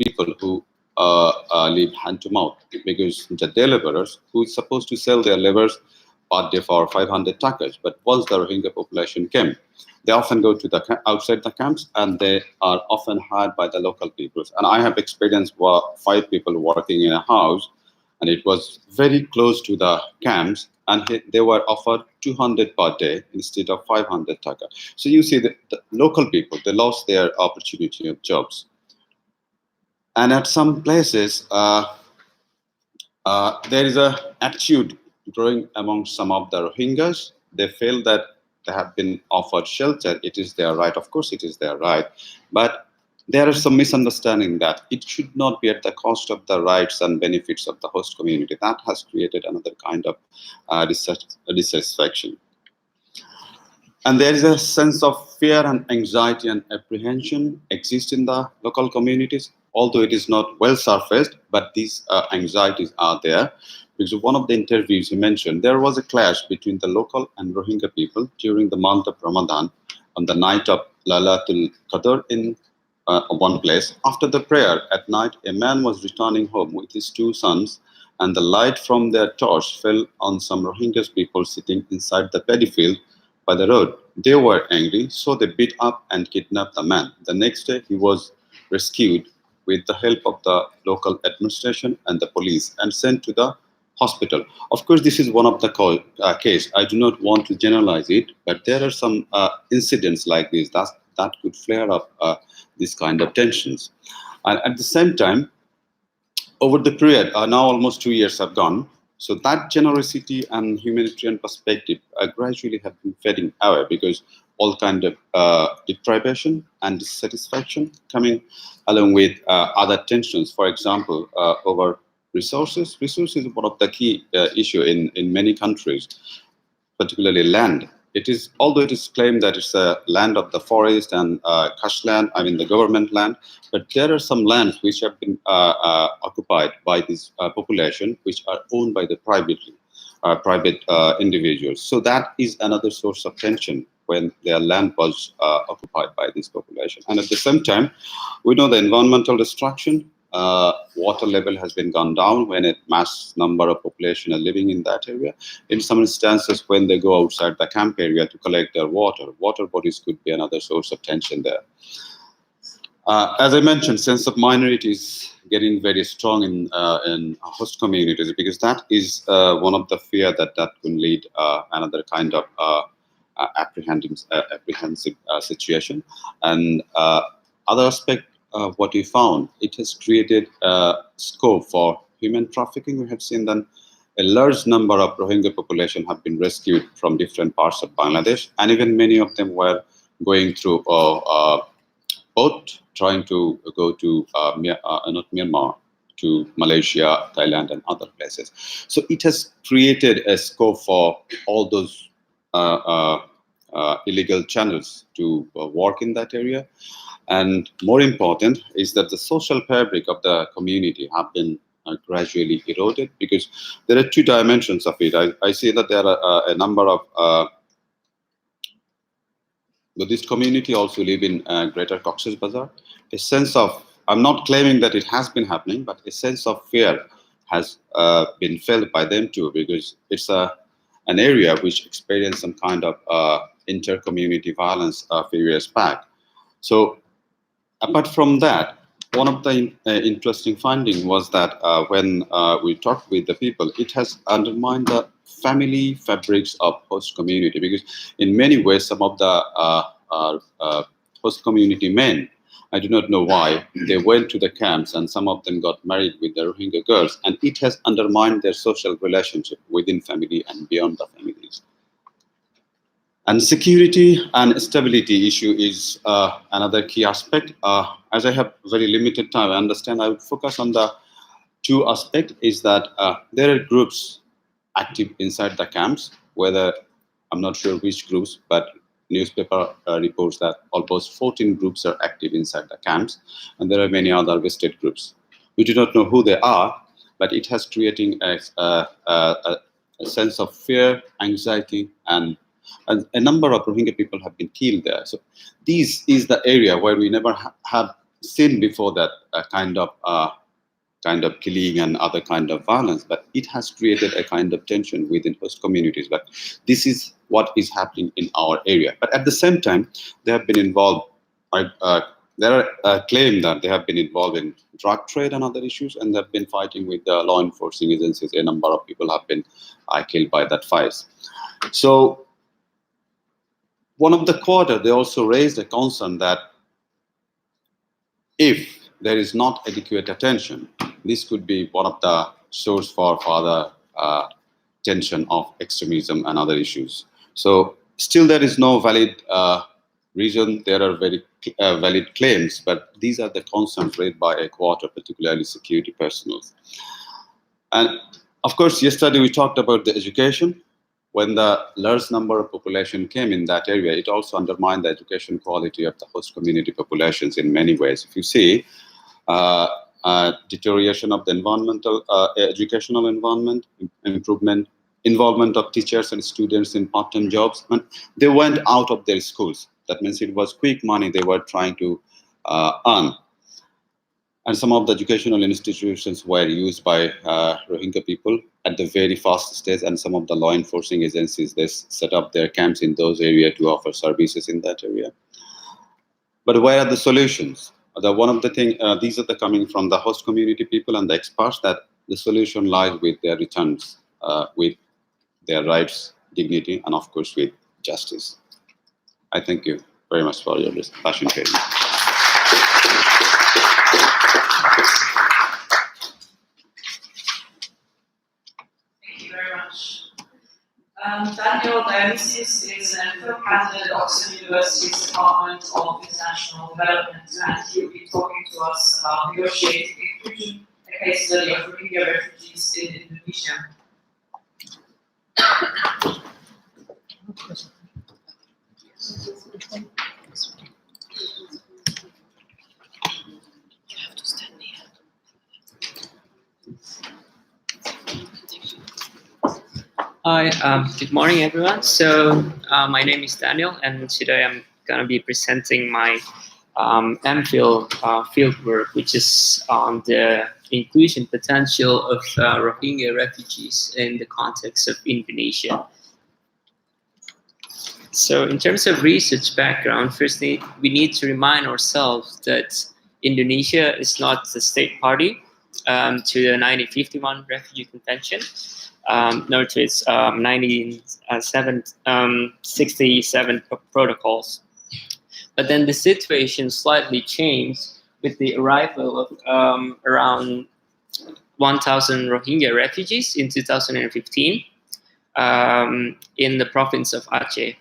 people who live hand to mouth, because the day laborers who is supposed to sell their labors per day for 500 takas, but once the Rohingya population came, they often go to the outside the camps, and they are often hired by the local peoples. And I have experienced 5 people working in a house, and it was very close to the camps, and they were offered 200 per day instead of 500 taka. So you see that the local people, they lost their opportunity of jobs. And at some places, there is an attitude growing among some of the Rohingyas. They feel that they have been offered shelter. It is their right. Of course, it is their right. But there is some misunderstanding that it should not be at the cost of the rights and benefits of the host community. That has created another kind of dissatisfaction. And there is a sense of fear and anxiety and apprehension exists in the local communities, although it is not well surfaced, but these anxieties are there. Because one of the interviews you mentioned, there was a clash between the local and Rohingya people during the month of Ramadan on the night of Lailatul Qadr in one place. After the prayer at night, a man was returning home with his 2 sons, and the light from their torch fell on some Rohingya people sitting inside the paddy field by the road. They were angry, so they beat up and kidnapped the man. The next day, he was rescued with the help of the local administration and the police and sent to the hospital. Of course, this is one of the case. I do not want to generalize it, but there are some incidents like this that could flare up this kind of tensions. And at the same time, over the period, now almost 2 years have gone, so that generosity and humanitarian perspective gradually have been fading away, because all kind of deprivation and dissatisfaction coming along with other tensions. For example, over resources. Resources is one of the key issue in many countries, particularly land. It is, although it is claimed that it's a land of the forest and cash land, I mean the government land, but there are some lands which have been occupied by this population, which are owned by the private individuals. So that is another source of tension when their land was occupied by this population. And at the same time, we know the environmental destruction. Water level has been gone down when a mass number of population are living in that area. In some instances, when they go outside the camp area to collect their water bodies could be another source of tension there. As I mentioned, sense of minority is getting very strong in host communities, because that is one of the fear that can lead another kind of apprehensive situation. And other aspect, what we found, it has created scope for human trafficking. We have seen that a large number of Rohingya population have been rescued from different parts of Bangladesh, and even many of them were going through boat, trying to go to not Myanmar, to Malaysia, Thailand, and other places. So it has created a scope for all those illegal channels to work in that area. And more important is that the social fabric of the community have been gradually eroded, because there are two dimensions of it. I see that there are a number of Buddhist community also live in Greater Cox's Bazar. A sense of, I'm not claiming that it has been happening, but a sense of fear has been felt by them too, because it's an area which experienced some kind of inter-community violence a few years back. So apart from that, one of the interesting findings was that when we talked with the people, it has undermined the family fabrics of host community, because in many ways, some of the host community men, I do not know why, they went to the camps and some of them got married with the Rohingya girls, and it has undermined their social relationship within family and beyond the families. And security and stability issue is another key aspect. As I have very limited time, I understand I would focus on the two aspects, is that there are groups active inside the camps, whether, I'm not sure which groups, but newspaper reports that almost 14 groups are active inside the camps, and there are many other vested groups. We do not know who they are, but it has creating a sense of fear, anxiety, and a number of Rohingya people have been killed there. So this is the area where we never have seen before that kind of killing and other kind of violence, but it has created a kind of tension within host communities. But this is what is happening in our area. But at the same time, they have been involved. There are claims that they have been involved in drug trade and other issues, and they've been fighting with the law enforcing agencies. A number of people have been killed by that fight. So one of the quarter, they also raised a concern that if there is not adequate attention, this could be one of the source for further tension of extremism and other issues. So still there is no valid reason. There are very valid claims, but these are the concerns raised by a quarter, particularly security personnel. And of course, yesterday we talked about the education. When the large number of population came in that area, it also undermined the education quality of the host community populations in many ways. If you see deterioration of the environmental, educational environment, involvement of teachers and students in part-time jobs, and they went out of their schools. That means it was quick money they were trying to earn. And some of the educational institutions were used by Rohingya people at the very first stage, and some of the law enforcing agencies, they set up their camps in those areas to offer services in that area. But where are the solutions? One of the things, these are the coming from the host community people and the experts, that the solution lies with their returns, with their rights, dignity, and of course with justice. I thank you very much for your passion. Daniel Dionysius is an MPhil candidate at Oxford University's Department of International Development, and he will be talking to us about negotiating inclusion, case study of Rohingya refugees in Indonesia. Hi, good morning, everyone. So my name is Daniel, and today I'm going to be presenting my MPhil fieldwork, which is on the inclusion potential of Rohingya refugees in the context of Indonesia. So in terms of research background, firstly, we need to remind ourselves that Indonesia is not the state party to the 1951 Refugee Convention, nor to its 1967 protocols. But then the situation slightly changed with the arrival of around 1,000 Rohingya refugees in 2015 in the province of Aceh,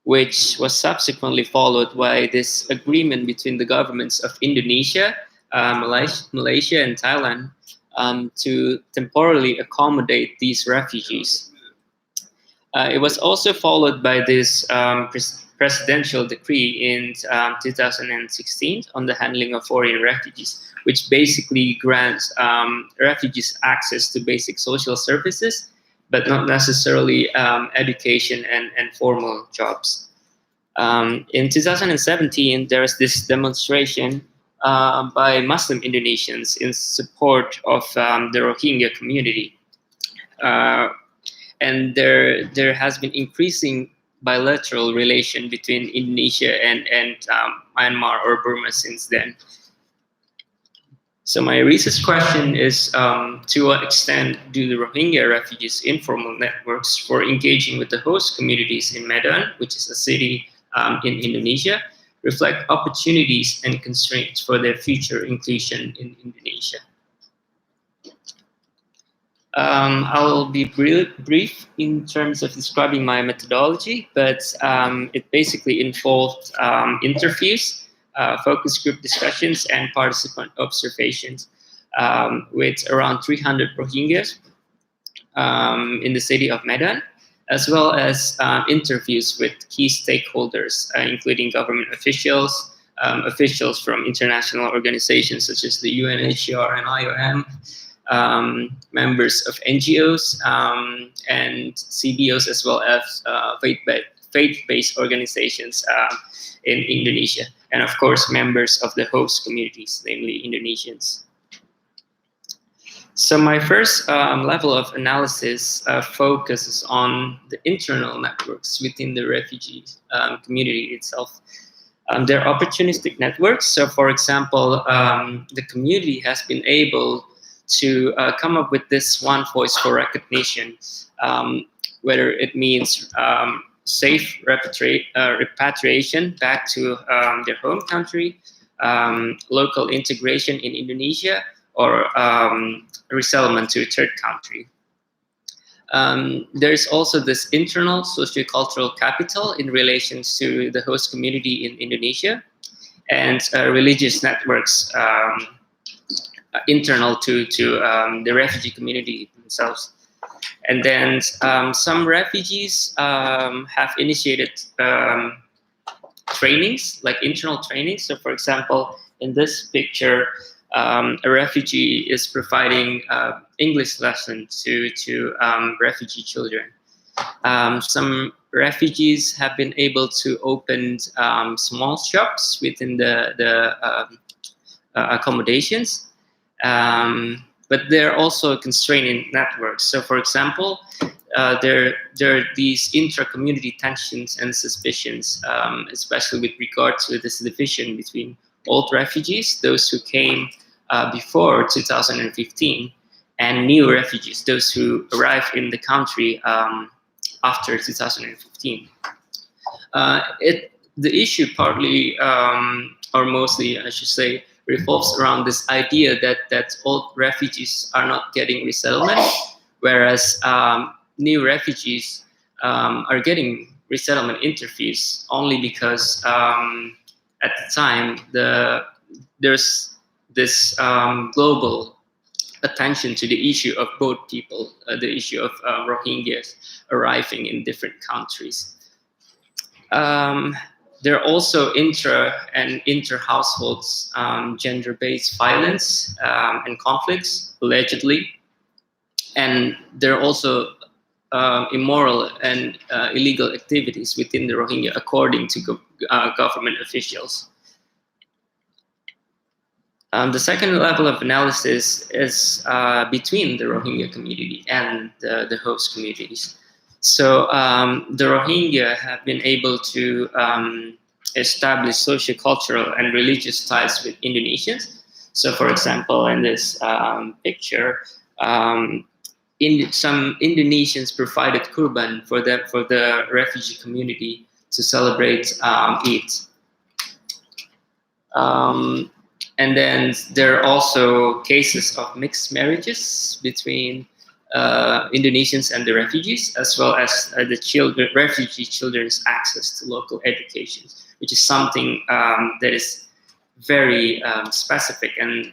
which was subsequently followed by this agreement between the governments of Indonesia, Malaysia, and Thailand to temporarily accommodate these refugees. It was also followed by this presidential decree in 2016 on the handling of foreign refugees, which basically grants refugees access to basic social services, but not necessarily education and formal jobs. In 2017, there was this demonstration by Muslim Indonesians in support of the Rohingya community. And there has been increasing bilateral relation between Indonesia and Myanmar or Burma since then. So my research question is, to what extent do the Rohingya refugees' informal networks for engaging with the host communities in Medan, which is a city in Indonesia, reflect opportunities and constraints for their future inclusion in Indonesia? I'll be brief in terms of describing my methodology, but it basically involved interviews, focus group discussions, and participant observations with around 300 Rohingyas in the city of Medan, as well as interviews with key stakeholders, including government officials, officials from international organizations such as the UNHCR and IOM, members of NGOs and CBOs, as well as faith-based organizations in Indonesia, and of course members of the host communities, namely Indonesians. So my first level of analysis focuses on the internal networks within the refugee community itself. They're opportunistic networks. So for example, the community has been able to come up with this one voice for recognition, whether it means safe repatriation back to their home country, local integration in Indonesia, or resettlement to a third country. There's also this internal sociocultural capital in relation to the host community in Indonesia, and religious networks internal to the refugee community themselves. And then some refugees have initiated trainings, like internal trainings. So for example, in this picture, a refugee is providing English lessons to refugee children. Some refugees have been able to open small shops within the accommodations. But they're also constrained in networks. So for example, there are these intra-community tensions and suspicions, especially with regard to this division between old refugees, those who came before 2015, and new refugees, those who arrived in the country after 2015. The issue partly, or mostly I should say, revolves around this idea that old refugees are not getting resettlement, whereas new refugees are getting resettlement interviews only because at the time there's this global attention to the issue of both people, the issue of Rohingyas arriving in different countries. There are also intra and inter-households gender-based violence and conflicts, allegedly. And there are also immoral and illegal activities within the Rohingya, according to government officials. The second level of analysis is between the Rohingya community and the host communities. So the Rohingya have been able to establish social-cultural and religious ties with Indonesians. So, for example, in this picture, some Indonesians provided kurban for the refugee community to celebrate Eid. And then there are also cases of mixed marriages between Indonesians and the refugees, as well as the refugee children's access to local education, which is something that is very specific and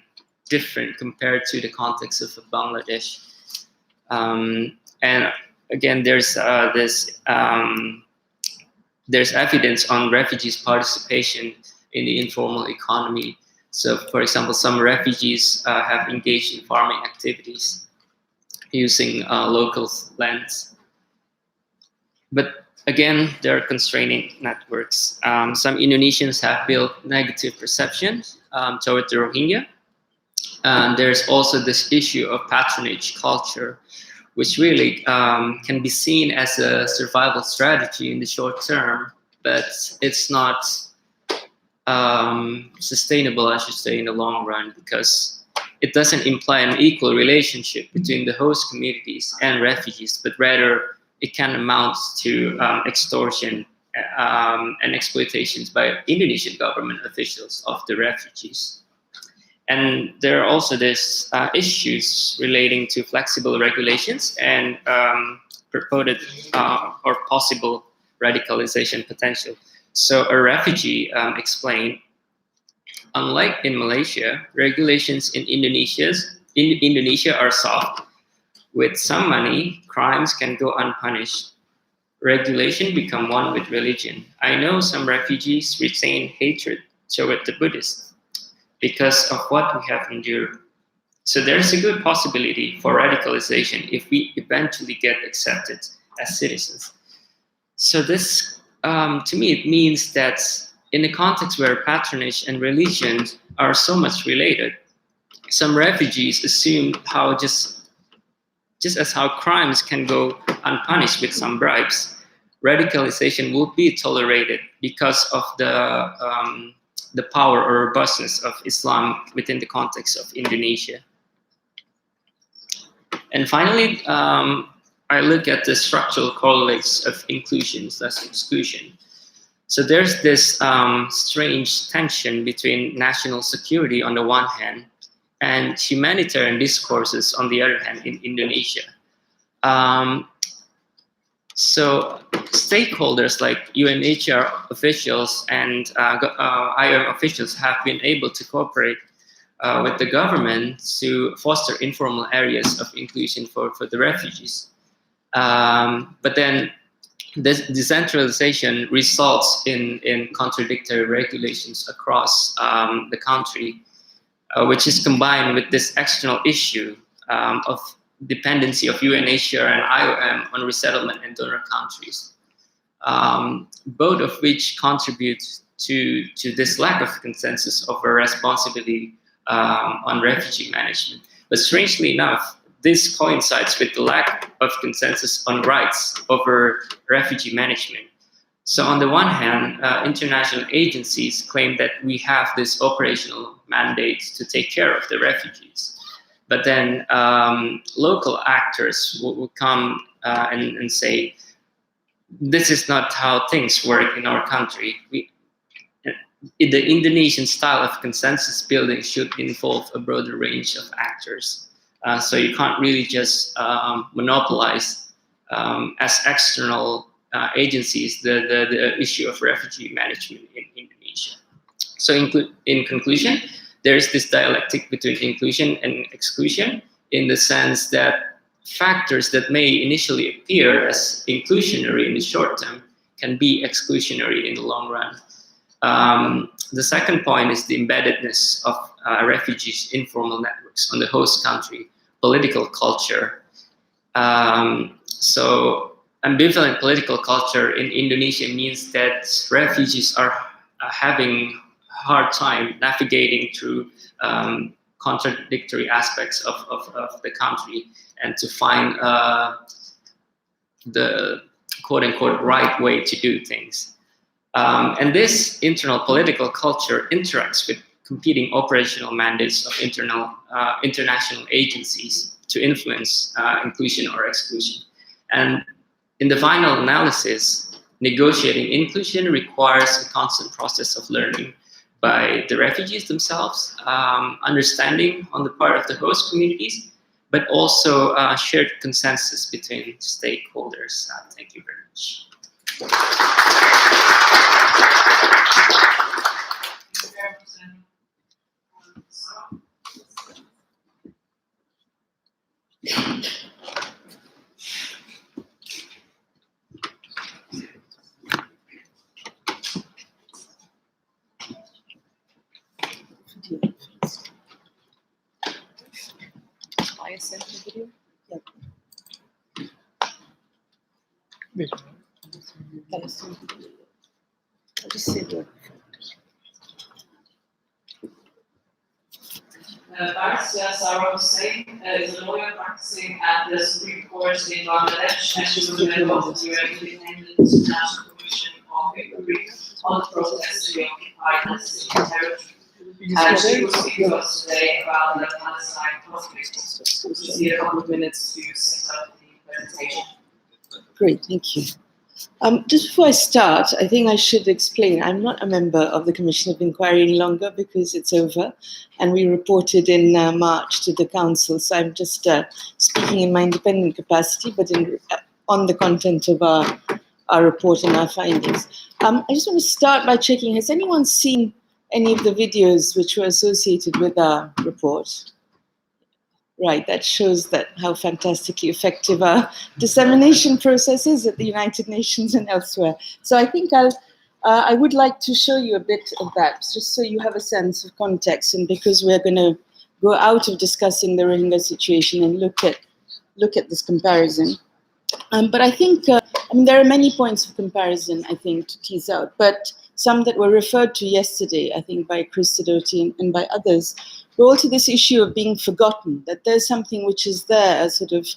different compared to the context of Bangladesh. And again, there's evidence on refugees' participation in the informal economy. So, for example, some refugees have engaged in farming activities using local lands. But again, there are constraining networks. Some Indonesians have built negative perceptions toward the Rohingya. There's also this issue of patronage culture, which really can be seen as a survival strategy in the short term, but it's not sustainable, I should say, in the long run, because it doesn't imply an equal relationship between the host communities and refugees, but rather it can amount to extortion and exploitations by Indonesian government officials of the refugees. And there are also these issues relating to flexible regulations and purported or possible radicalization potential. So a refugee explained, unlike in Malaysia, regulations in Indonesia are soft. With some money, crimes can go unpunished. Regulation become one with religion. I know some refugees retain hatred toward the Buddhists because of what we have endured. So there's a good possibility for radicalization if we eventually get accepted as citizens. So this, to me, it means that in a context where patronage and religion are so much related, some refugees assume how just as how crimes can go unpunished with some bribes, radicalization will be tolerated because of the power or robustness of Islam within the context of Indonesia. And finally, I look at the structural correlates of inclusion/exclusion. So there's this strange tension between national security on the one hand and humanitarian discourses on the other hand in Indonesia. So stakeholders like UNHCR officials and IOM officials have been able to cooperate with the government to foster informal areas of inclusion for the refugees. But then this decentralization results in contradictory regulations across the country, which is combined with this external issue of dependency of UNHCR and IOM on resettlement and donor countries, both of which contribute to this lack of consensus over responsibility on refugee management. But strangely enough, this coincides with the lack of consensus on rights over refugee management. So on the one hand, international agencies claim that we have this operational mandate to take care of the refugees. But then local actors will come and say, this is not how things work in our country. The Indonesian style of consensus building should involve a broader range of actors. So you can't really just monopolize as external agencies the issue of refugee management in Indonesia. So in conclusion, there is this dialectic between inclusion and exclusion in the sense that factors that may initially appear as inclusionary in the short term can be exclusionary in the long run. The second point is the embeddedness of refugees' informal networks on the host country political culture. So ambivalent political culture in Indonesia means that refugees are having a hard time navigating through contradictory aspects of the country and to find the quote-unquote right way to do things. And this internal political culture interacts with competing operational mandates of international agencies to influence inclusion or exclusion. And in the final analysis, negotiating inclusion requires a constant process of learning by the refugees themselves, understanding on the part of the host communities, but also shared consensus between stakeholders. Thank you very much. I sent the video. I'll just say the Barrister Sarah Hussain is a lawyer practicing at the Supreme Court in Bangladesh, and she was a member of the Independent National Commission of Inquiry on the protests in the occupied Palestinian territory. And she will speak to us today about the Palestine conflict. We'll see a couple of minutes to set up the presentation. Great, thank you. Just before I start, I think I should explain, I'm not a member of the Commission of Inquiry any longer because it's over, and we reported in March to the Council, so I'm just speaking in my independent capacity, but on the content of our report and our findings. I just want to start by checking, has anyone seen any of the videos which were associated with our report? Right, that shows that how fantastically effective our dissemination process is at the United Nations and elsewhere. So I think I would like to show you a bit of that, just so you have a sense of context, and because we're going to go out of discussing the Rohingya situation and look at this comparison. But I think, there are many points of comparison, I think, to tease out, but some that were referred to yesterday, I think, by Chris Sidoti and by others, but also this issue of being forgotten, that there's something which is there, a sort of,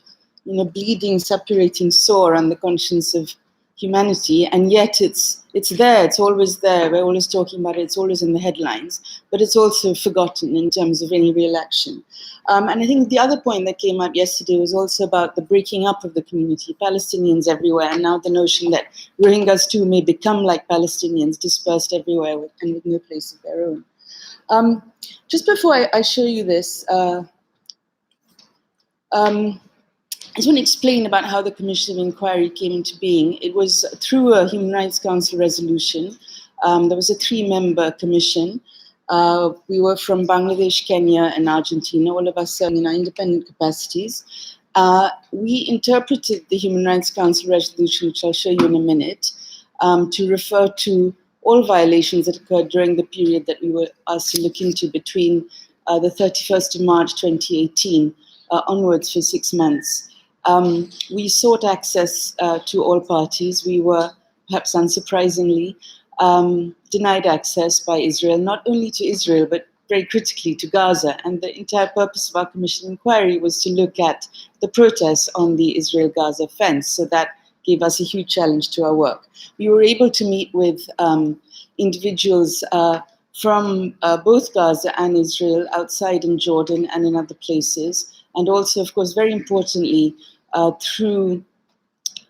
bleeding, suppurating sore on the conscience of humanity, and yet it's there, it's always there, we're always talking about it, it's always in the headlines, but it's also forgotten in terms of any real action. And I think the other point that came up yesterday was also about the breaking up of the community, Palestinians everywhere, and now the notion that Rohingyas too may become like Palestinians, dispersed everywhere and with no place of their own. Just before I show you this, I just want to explain about how the Commission of Inquiry came into being. It was through a Human Rights Council resolution. There was a 3-member commission. We were from Bangladesh, Kenya, and Argentina, all of us serving in our independent capacities. We interpreted the Human Rights Council resolution, which I'll show you in a minute, to refer to all violations that occurred during the period that we were asked to look into between the 31st of March 2018 onwards for 6 months. We sought access to all parties. We were, perhaps unsurprisingly, denied access by Israel, not only to Israel, but very critically to Gaza. And the entire purpose of our Commission inquiry was to look at the protests on the Israel-Gaza fence. So that gave us a huge challenge to our work. We were able to meet with individuals from both Gaza and Israel, outside in Jordan and in other places. And also, of course, very importantly, through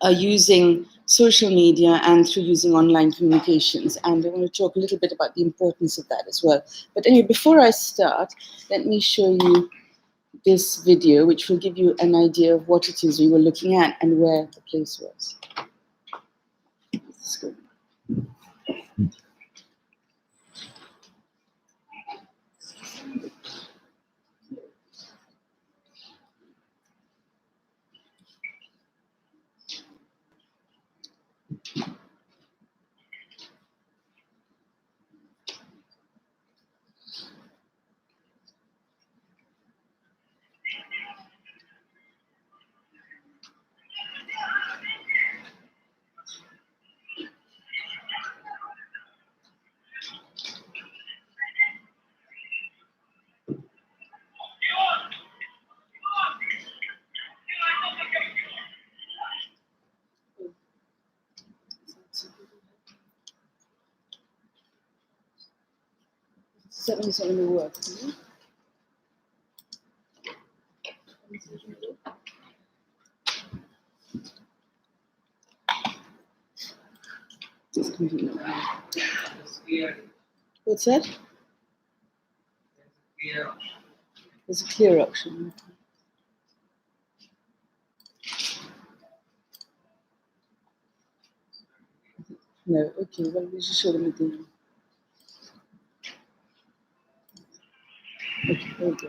using social media and through using online communications. And I want to talk a little bit about the importance of that as well. But anyway, before I start, let me show you this video, which will give you an idea of what it is we were looking at and where the place was. Let's go. Seven will work. What's that? There's a clear option. No, okay, well, we should show them again. Okay, there we go.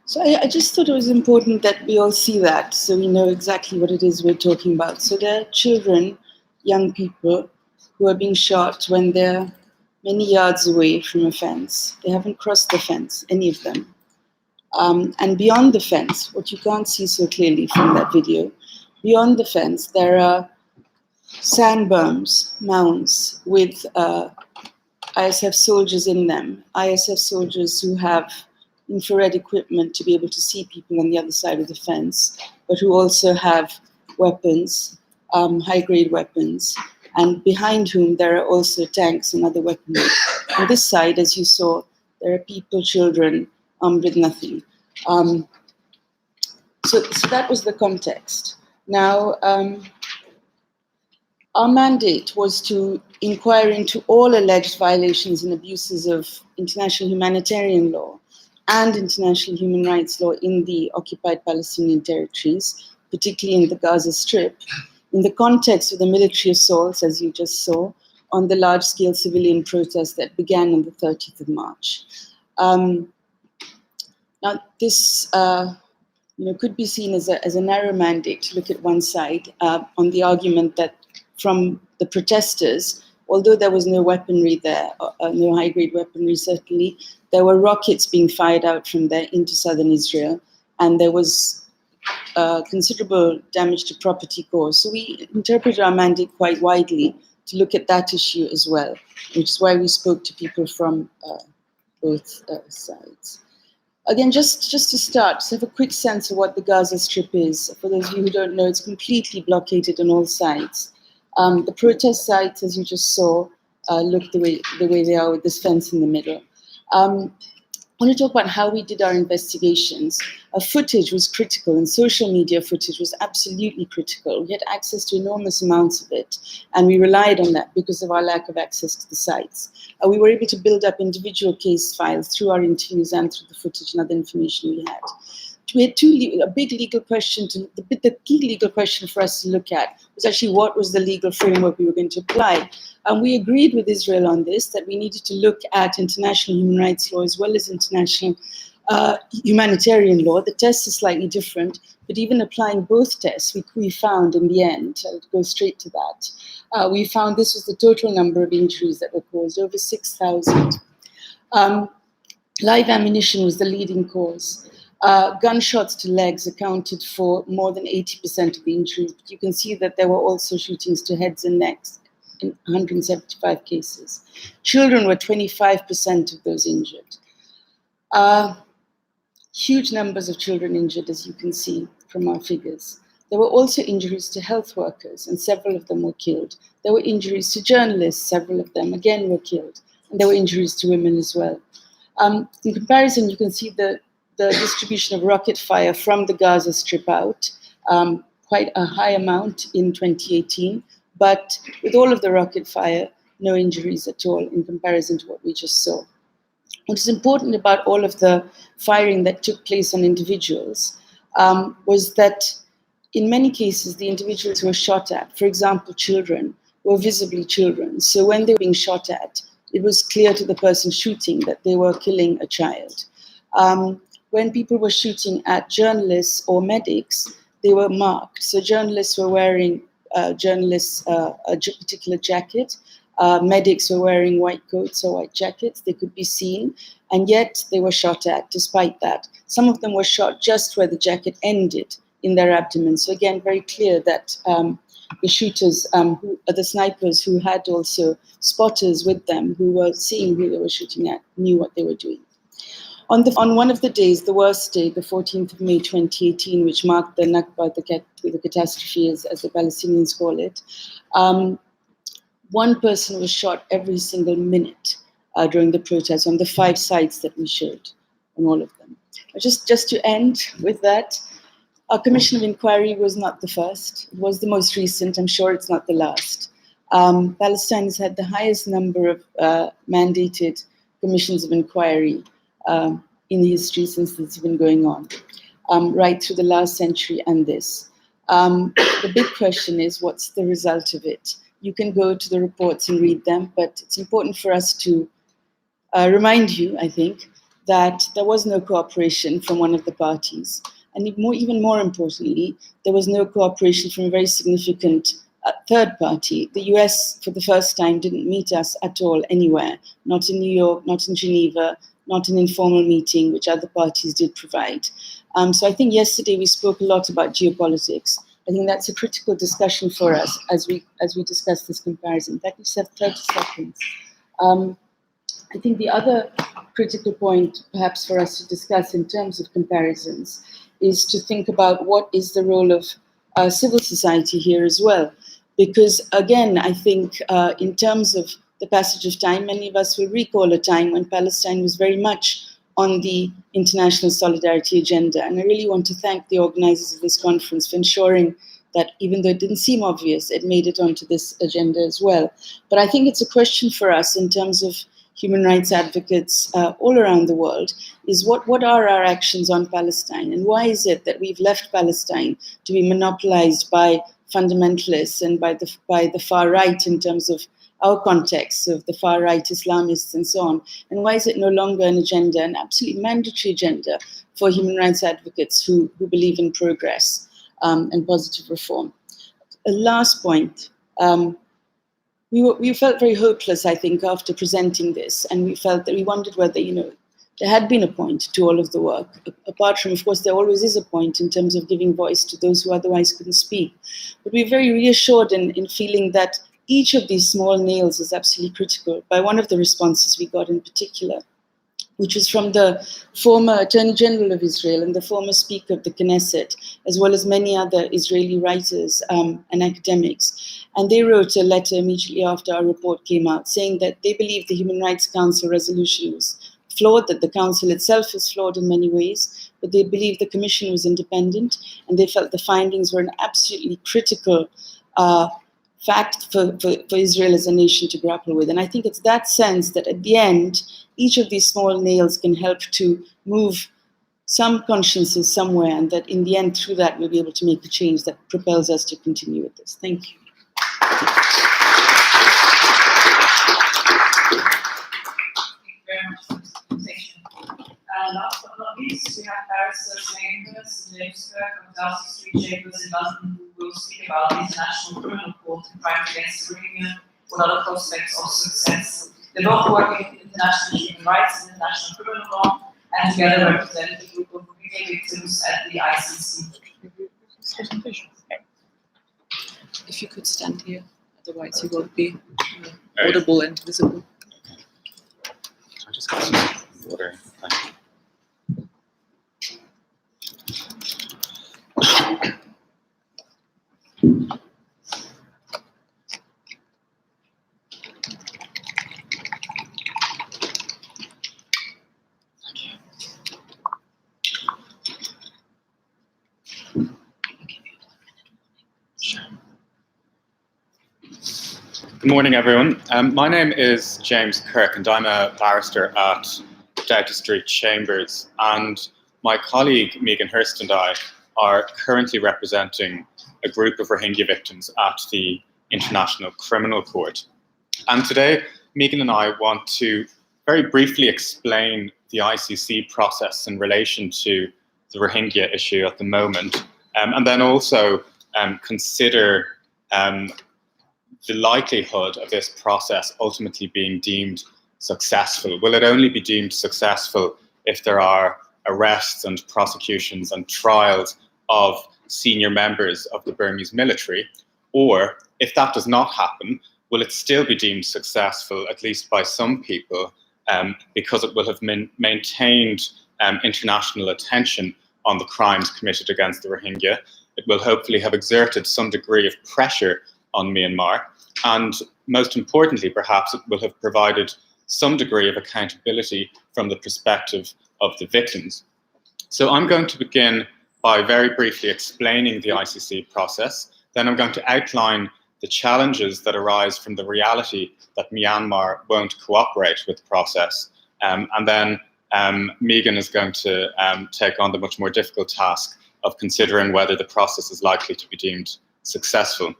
So I just thought it was important that we all see that, so we know exactly what it is we're talking about. So there are children, young people, who are being shot when they're many yards away from a fence. They haven't crossed the fence, any of them. And beyond the fence, what you can't see so clearly from that video, beyond the fence, there are sand berms, mounds with ISF soldiers in them, ISF soldiers who have infrared equipment to be able to see people on the other side of the fence, but who also have weapons, high-grade weapons, and behind whom there are also tanks and other weaponry. On this side, as you saw, there are people, children, armed with nothing. So that was the context. Now, Our mandate was to inquire into all alleged violations and abuses of international humanitarian law and international human rights law in the occupied Palestinian territories, particularly in the Gaza Strip, in the context of the military assaults, as you just saw, on the large-scale civilian protests that began on the 30th of March. Now, this could be seen as a narrow mandate to look at one side on the argument that from the protesters, although there was no weaponry there, no high-grade weaponry certainly, there were rockets being fired out from there into southern Israel, and there was considerable damage to property caused. So we interpreted our mandate quite widely to look at that issue as well, which is why we spoke to people from both sides. Again, just to start, just have a quick sense of what the Gaza Strip is. For those of you who don't know, it's completely blockaded on all sides. The protest sites, as you just saw, look the way they are with this fence in the middle. I want to talk about how we did our investigations. Footage was critical, and social media footage was absolutely critical. We had access to enormous amounts of it, and we relied on that because of our lack of access to the sites. We were able to build up individual case files through our interviews and through the footage and other information we had. We had a big legal question, the key legal question for us to look at was actually what was the legal framework we were going to apply. And we agreed with Israel on this, that we needed to look at international human rights law as well as international humanitarian law. The test is slightly different, but even applying both tests, we found in the end, I'll go straight to that, we found this was the total number of injuries that were caused, over 6,000. Live ammunition was the leading cause. Gunshots to legs accounted for more than 80% of the injuries, but you can see that there were also shootings to heads and necks in 175 cases. Children were 25% of those injured. Huge numbers of children injured, as you can see from our figures. There were also injuries to health workers, and several of them were killed. There were injuries to journalists, several of them again were killed. And there were injuries to women as well. In comparison, you can see the distribution of rocket fire from the Gaza Strip out, quite a high amount in 2018, but with all of the rocket fire, no injuries at all in comparison to what we just saw. What is important about all of the firing that took place on individuals was that in many cases, the individuals who were shot at, for example, children, were visibly children. So when they were being shot at, it was clear to the person shooting that they were killing a child. When people were shooting at journalists or medics, they were marked. So journalists were wearing a particular jacket. Medics were wearing white coats or white jackets. They could be seen, and yet they were shot at despite that. Some of them were shot just where the jacket ended in their abdomen. So again, very clear that the shooters, the snipers who had also spotters with them who were seeing who they were shooting at, knew what they were doing. On one of the days, the worst day, the 14th of May 2018, which marked the Nakba, the catastrophe as the Palestinians call it, one person was shot every single minute during the protests on the 5 sites that we showed, on all of them. Just to end with that, our Commission of Inquiry was not the first. It was the most recent. I'm sure it's not the last. Palestine has had the highest number of mandated commissions of inquiry in history since it's been going on, right through the last century and this. The big question is, what's the result of it? You can go to the reports and read them, but it's important for us to remind you, I think, that there was no cooperation from one of the parties. And even more importantly, there was no cooperation from a very significant third party. The US, for the first time, didn't meet us at all anywhere, not in New York, not in Geneva, not an informal meeting, which other parties did provide. So I think yesterday we spoke a lot about geopolitics. I think that's a critical discussion for us as we discuss this comparison. In fact, we just have 30 seconds. I think the other critical point, perhaps, for us to discuss in terms of comparisons is to think about what is the role of civil society here as well. Because, again, I think in terms of the passage of time, many of us will recall a time when Palestine was very much on the international solidarity agenda. And I really want to thank the organizers of this conference for ensuring that even though it didn't seem obvious, it made it onto this agenda as well. But I think it's a question for us in terms of human rights advocates all around the world, is what are our actions on Palestine? And why is it that we've left Palestine to be monopolized by fundamentalists and by the far right in terms of our context of the far right Islamists and so on? And why is it no longer an agenda, an absolutely mandatory agenda for human rights advocates who believe in progress and positive reform? A last point. We felt very hopeless, I think, after presenting this, and we felt that we wondered whether, there had been a point to all of the work. Apart from, of course, there always is a point in terms of giving voice to those who otherwise couldn't speak. But we're very reassured in feeling that each of these small nails is absolutely critical. By one of the responses we got in particular, which was from the former Attorney General of Israel and the former Speaker of the Knesset, as well as many other Israeli writers and academics. And they wrote a letter immediately after our report came out, saying that they believe the Human Rights Council resolution was flawed, that the Council itself is flawed in many ways, but they believe the Commission was independent, and they felt the findings were an absolutely critical fact for Israel as a nation to grapple with. And I think it's that sense that at the end, each of these small nails can help to move some consciences somewhere, and that in the end, through that, we'll be able to make the change that propels us to continue with this. Thank you. Very much for this presentation. Last but not least, we have barristers Chambers and James Kirk of Darcy Street Chambers in London, who will speak about the International Criminal Court and crimes against the Rohingya, what are the prospects of success. They both work in international human rights and international criminal law, and together represent the group of Rohingya victims at the ICC. If you could stand here, otherwise you won't be audible and visible. I just got some water. Thank you. Good morning, everyone. My name is James Kirk, and I'm a barrister at Doughty Street Chambers. And my colleague Megan Hurst and I are currently representing a group of Rohingya victims at the International Criminal Court. And today, Megan and I want to very briefly explain the ICC process in relation to the Rohingya issue at the moment, and then also consider the likelihood of this process ultimately being deemed successful. Will it only be deemed successful if there are arrests and prosecutions and trials of senior members of the Burmese military? Or if that does not happen, will it still be deemed successful, at least by some people, because it will have maintained international attention on the crimes committed against the Rohingya? It will hopefully have exerted some degree of pressure on Myanmar, and most importantly, perhaps it will have provided some degree of accountability from the perspective of the victims. So I'm going to begin by very briefly explaining the ICC process. Then I'm going to outline the challenges that arise from the reality that Myanmar won't cooperate with the process. And then Megan is going to take on the much more difficult task of considering whether the process is likely to be deemed successful.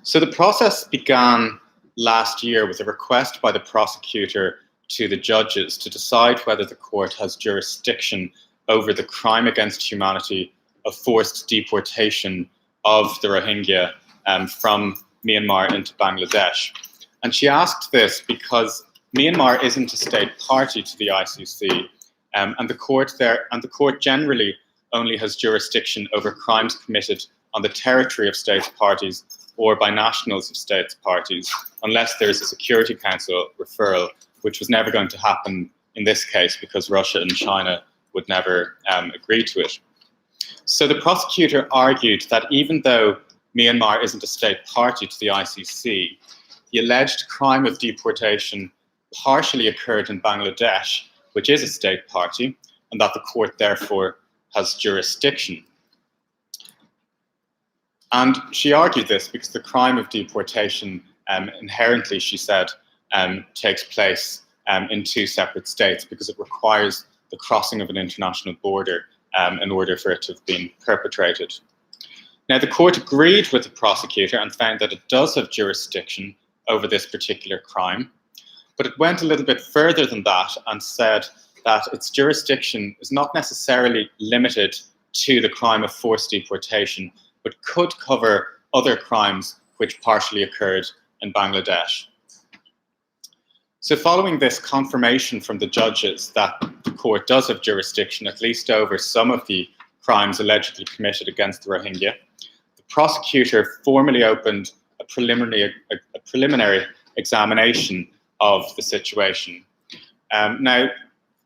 So the process began last year with a request by the prosecutor to the judges to decide whether the court has jurisdiction over the crime against humanity of forced deportation of the Rohingya from Myanmar into Bangladesh. And she asked this because Myanmar isn't a state party to the ICC, and the court generally only has jurisdiction over crimes committed on the territory of state parties or by nationals of state parties, unless there's a Security Council referral, which was never going to happen in this case because Russia and China would never agree to it. So the prosecutor argued that even though Myanmar isn't a state party to the ICC, the alleged crime of deportation partially occurred in Bangladesh, which is a state party, and that the court therefore has jurisdiction. And she argued this because the crime of deportation inherently, she said, takes place in two separate states because it requires the crossing of an international border in order for it to have been perpetrated. Now, the court agreed with the prosecutor and found that it does have jurisdiction over this particular crime, but it went a little bit further than that and said that its jurisdiction is not necessarily limited to the crime of forced deportation, but could cover other crimes which partially occurred in Bangladesh. So following this confirmation from the judges that the court does have jurisdiction, at least over some of the crimes allegedly committed against the Rohingya, the prosecutor formally opened a preliminary examination of the situation. Now,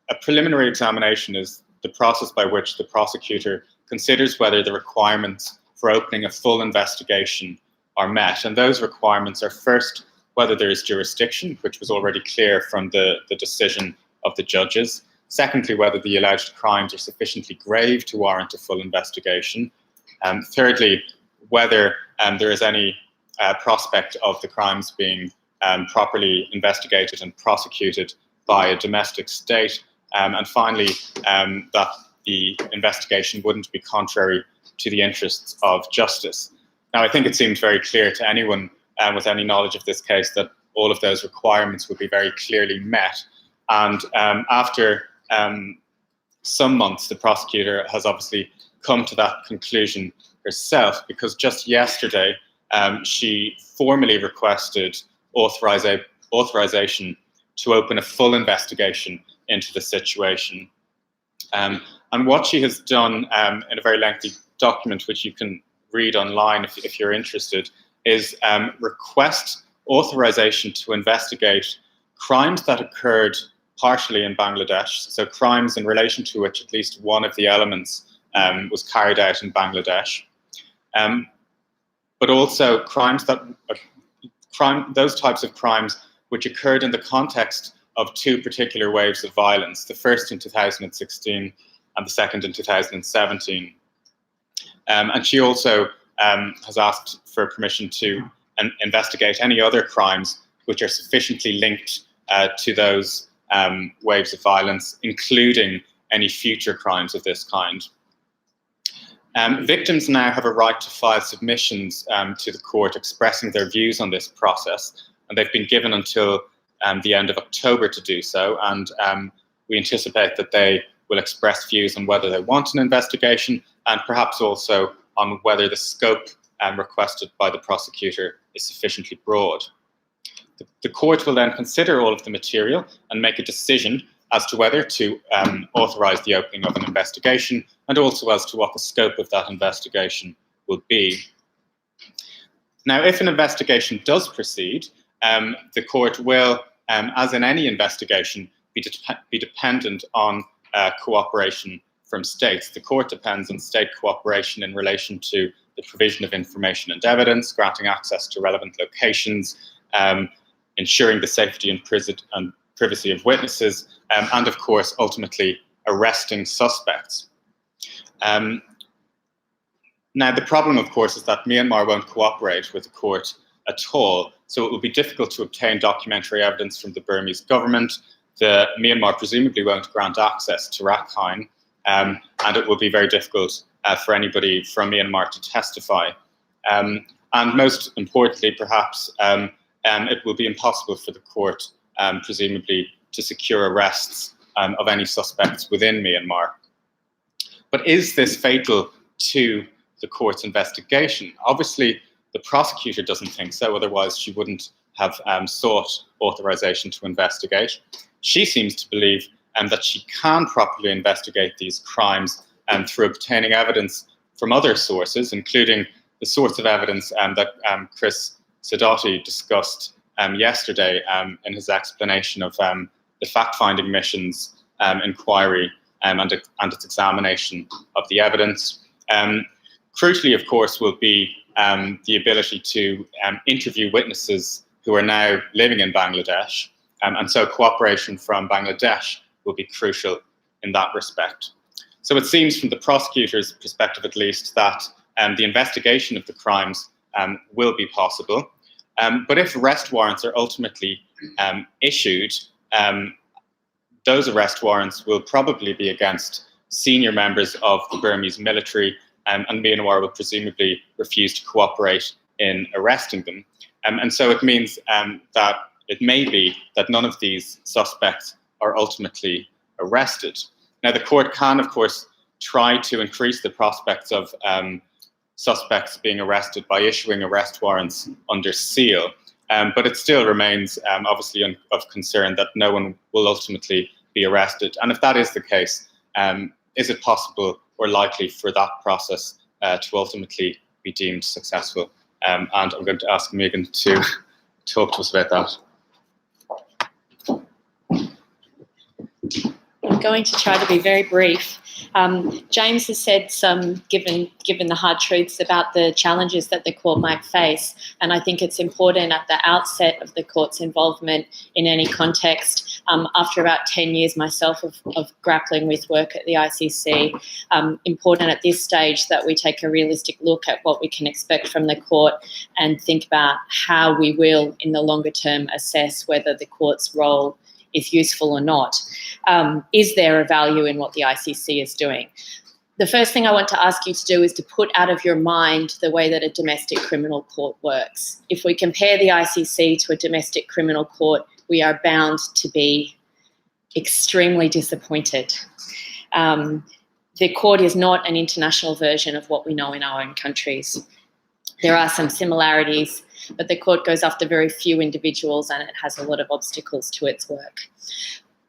a preliminary examination is the process by which the prosecutor considers whether the requirements for opening a full investigation are met. And those requirements are first, whether there is jurisdiction, which was already clear from the decision of the judges. Secondly, whether the alleged crimes are sufficiently grave to warrant a full investigation. Thirdly, whether there is any prospect of the crimes being properly investigated and prosecuted by a domestic state. And finally, that the investigation wouldn't be contrary to the interests of justice. Now, I think it seemed very clear to anyone with any knowledge of this case that all of those requirements would be very clearly met. And after some months, the prosecutor has obviously come to that conclusion herself, because just yesterday she formally requested authorization to open a full investigation into the situation. And what she has done in a very lengthy document, which you can read online if you're interested, is request authorization to investigate crimes that occurred partially in Bangladesh, so crimes in relation to which at least one of the elements was carried out in Bangladesh, but also crimes that those types of crimes which occurred in the context of two particular waves of violence, the first in 2016 and the second in 2017. And she also has asked for permission to investigate any other crimes which are sufficiently linked to those waves of violence, including any future crimes of this kind. Victims now have a right to file submissions to the court expressing their views on this process, and they've been given until the end of October to do so, and we anticipate that they will express views on whether they want an investigation and perhaps also on whether the scope requested by the prosecutor is sufficiently broad. The court will then consider all of the material and make a decision as to whether to authorize the opening of an investigation, and also as to what the scope of that investigation will be. Now, if an investigation does proceed, the court will, as in any investigation, be dependent on cooperation from states. The court depends on state cooperation in relation to the provision of information and evidence, granting access to relevant locations, ensuring the safety and privacy of witnesses, and of course, ultimately arresting suspects. Now, the problem, of course, is that Myanmar won't cooperate with the court at all, so it will be difficult to obtain documentary evidence from the Burmese government. Myanmar presumably won't grant access to Rakhine, and it will be very difficult for anybody from Myanmar to testify. And most importantly, perhaps, it will be impossible for the court, presumably, to secure arrests of any suspects within Myanmar. But is this fatal to the court's investigation? Obviously, the prosecutor doesn't think so, otherwise she wouldn't have sought authorization to investigate. She seems to believe that she can properly investigate these crimes through obtaining evidence from other sources, including the sorts of evidence that Chris Sidoti discussed yesterday in his explanation of the fact-finding mission's inquiry and its examination of the evidence. Crucially, of course, will be the ability to interview witnesses who are now living in Bangladesh, and so cooperation from Bangladesh will be crucial in that respect. So it seems from the prosecutor's perspective, at least, that the investigation of the crimes will be possible. But if arrest warrants are ultimately issued, those arrest warrants will probably be against senior members of the Burmese military, and Myanmar will presumably refuse to cooperate in arresting them. And so it means that it may be that none of these suspects are ultimately arrested. Now, the court can, of course, try to increase the prospects of suspects being arrested by issuing arrest warrants under seal, but it still remains obviously of concern that no one will ultimately be arrested. And if that is the case, is it possible or likely for that process to ultimately be deemed successful? And I'm going to ask Megan to talk to us about that. I'm going to try to be very brief. James has said some, given the hard truths about the challenges that the court might face, and I think it's important at the outset of the court's involvement in any context, after about 10 years myself of grappling with work at the ICC, important at this stage that we take a realistic look at what we can expect from the court and think about how we will, in the longer term, assess whether the court's role is useful or not. Is there a value in what the ICC is doing? The first thing I want to ask you to do is to put out of your mind the way that a domestic criminal court works. If we compare the ICC to a domestic criminal court, we are bound to be extremely disappointed. The court is not an international version of what we know in our own countries. There are some similarities, but the court goes after very few individuals and it has a lot of obstacles to its work.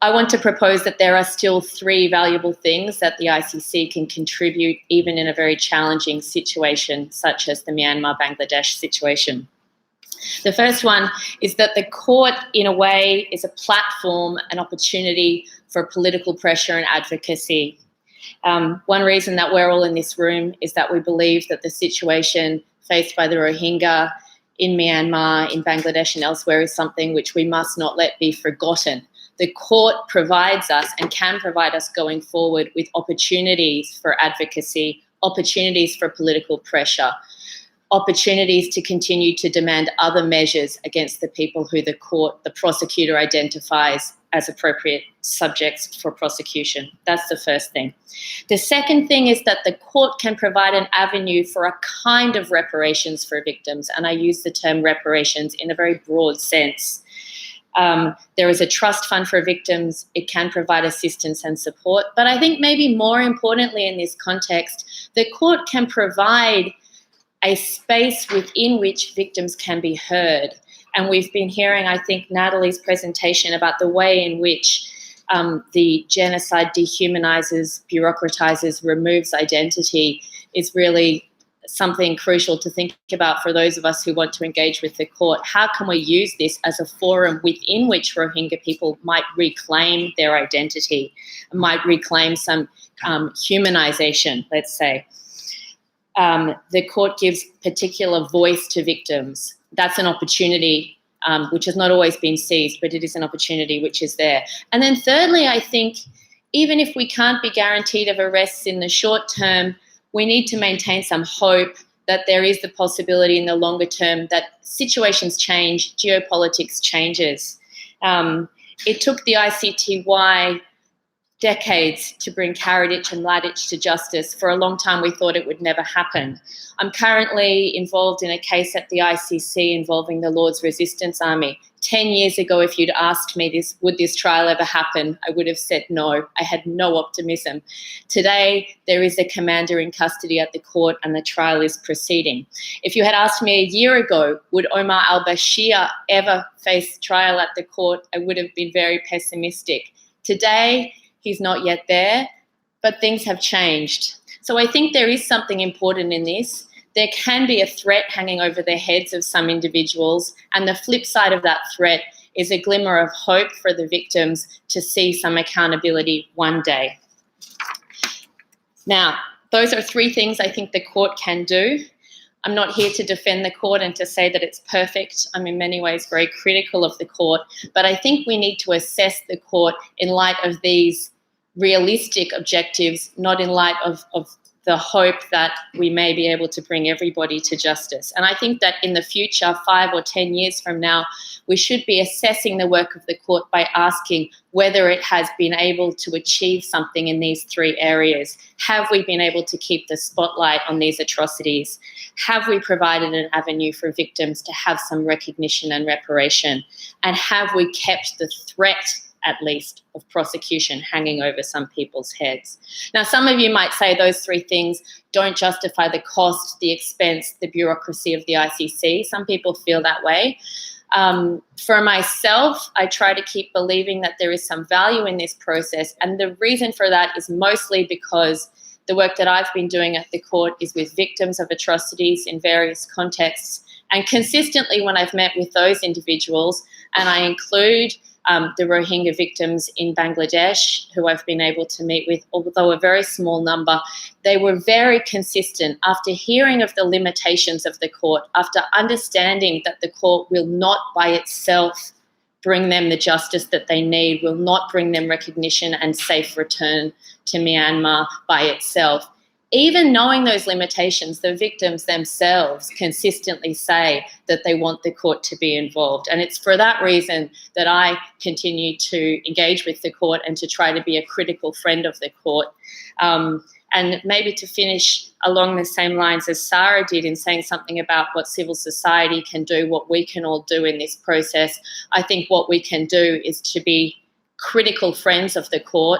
I want to propose that there are still 3 valuable things that the ICC can contribute even in a very challenging situation such as the Myanmar-Bangladesh situation. The first one is that the court, in a way, is a platform, an opportunity for political pressure and advocacy. One reason that we're all in this room is that we believe that the situation faced by the Rohingya in Myanmar, in Bangladesh and elsewhere is something which we must not let be forgotten. The court provides us and can provide us going forward with opportunities for advocacy, opportunities for political pressure, opportunities to continue to demand other measures against the people who the court, the prosecutor identifies as appropriate subjects for prosecution. That's the first thing. The second thing is that the court can provide an avenue for a kind of reparations for victims, and I use the term reparations in a very broad sense. There is a trust fund for victims. It can provide assistance and support, but I think maybe more importantly in this context, the court can provide a space within which victims can be heard. And we've been hearing, I think, Natalie's presentation about the way in which the genocide dehumanizes, bureaucratizes, removes identity is really something crucial to think about for those of us who want to engage with the court. How can we use this as a forum within which Rohingya people might reclaim their identity, might reclaim some humanization, let's say. The court gives particular voice to victims. That's an opportunity which has not always been seized, but it is an opportunity which is there. And then thirdly, I think even if we can't be guaranteed of arrests in the short term, we need to maintain some hope that there is the possibility in the longer term that situations change, geopolitics changes. It took the ICTY decades to bring Karadzic and Mladic to justice. For a long time, we thought it would never happen. I'm currently involved in a case at the ICC involving the Lord's Resistance Army. 10 years ago, if you'd asked me would this trial ever happen, I would have said no. I had no optimism. Today, there is a commander in custody at the court and the trial is proceeding. If you had asked me a year ago, would Omar al-Bashir ever face trial at the court, I would have been very pessimistic. Today, he's not yet there, but things have changed. So I think there is something important in this. There can be a threat hanging over the heads of some individuals, and the flip side of that threat is a glimmer of hope for the victims to see some accountability one day. Now, those are 3 things I think the court can do. I'm not here to defend the court and to say that it's perfect. I'm in many ways very critical of the court, but I think we need to assess the court in light of these realistic objectives, not in light of the hope that we may be able to bring everybody to justice. And I think that in the future, 5 or 10 years from now, we should be assessing the work of the court by asking whether it has been able to achieve something in these 3 areas. Have we been able to keep the spotlight on these atrocities? Have we provided an avenue for victims to have some recognition and reparation? And have we kept the threat, at least, of prosecution hanging over some people's heads? Now, some of you might say those 3 things don't justify the cost, the expense, the bureaucracy of the ICC. Some people feel that way. For myself, I try to keep believing that there is some value in this process, and the reason for that is mostly because the work that I've been doing at the court is with victims of atrocities in various contexts, and consistently when I've met with those individuals, and I include the Rohingya victims in Bangladesh, who I've been able to meet with, although a very small number, they were very consistent after hearing of the limitations of the court, after understanding that the court will not by itself bring them the justice that they need, will not bring them recognition and safe return to Myanmar by itself. Even knowing those limitations, the victims themselves consistently say that they want the court to be involved. And it's for that reason that I continue to engage with the court and to try to be a critical friend of the court. And maybe to finish along the same lines as Sarah did in saying something about what civil society can do, what we can all do in this process, I think what we can do is to be critical friends of the court,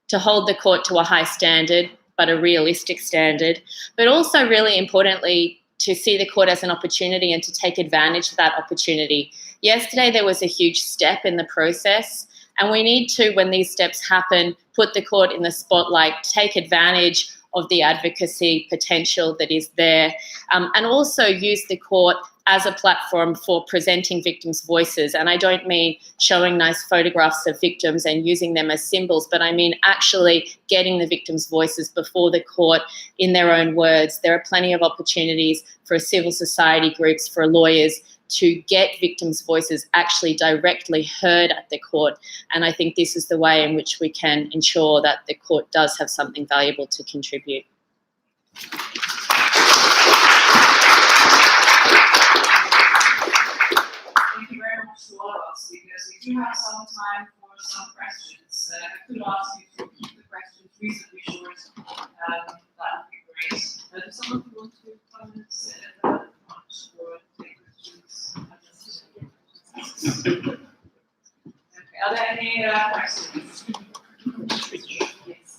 to hold the court to a high standard, but a realistic standard, but also really importantly, to see the court as an opportunity and to take advantage of that opportunity. Yesterday, there was a huge step in the process, and we need to, when these steps happen, put the court in the spotlight, take advantage of the advocacy potential that is there, and also use the court as a platform for presenting victims' voices. And I don't mean showing nice photographs of victims and using them as symbols, but I mean actually getting the victims' voices before the court in their own words. There are plenty of opportunities for civil society groups, for lawyers, to get victims' voices actually directly heard at the court. And I think this is the way in which we can ensure that the court does have something valuable to contribute. Thank you very much to all of us, because we do have some time for some questions. I could ask you to keep the questions reasonably short. That would be great. Does someone want to comment at the front or take questions? Okay, are there any questions? Yes.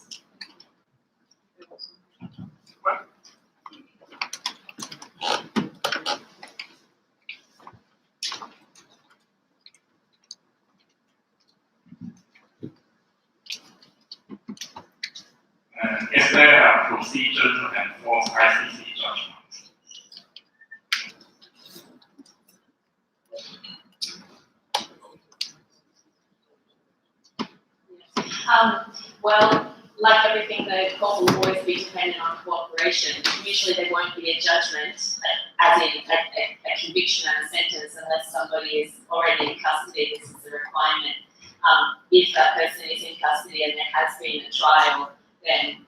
Is there a procedure to enforce ICC judgments? Well, like everything, the court will always be dependent on cooperation. Usually there won't be a judgment, as in a conviction and a sentence, unless somebody is already in custody. This is the requirement. If that person is in custody and there has been a trial, then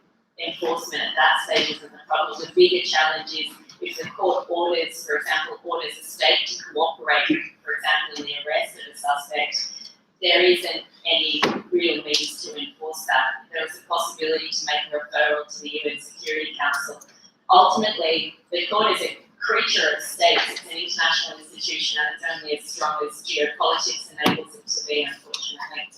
enforcement at that stage isn't the problem. The bigger challenge is if the court orders, for example, orders a state to cooperate, for example, in the arrest of a suspect, there isn't any real means to enforce that. There is a possibility to make a referral to the UN Security Council. Ultimately, the court is a creature of states. It's an international institution, and it's only as strong as geopolitics enables it to be, unfortunately.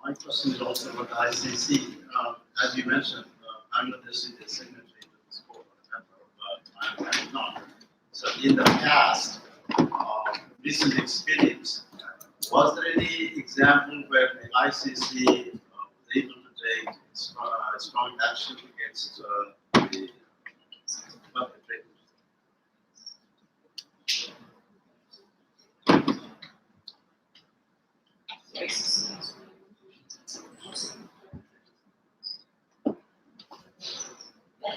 My question is also about the ICC. As you mentioned, Bangladesh is a signatory to this court, but Myanmar is not. So in the past, recent experience, was there any example where the ICC was able to take strong action against the perpetrators?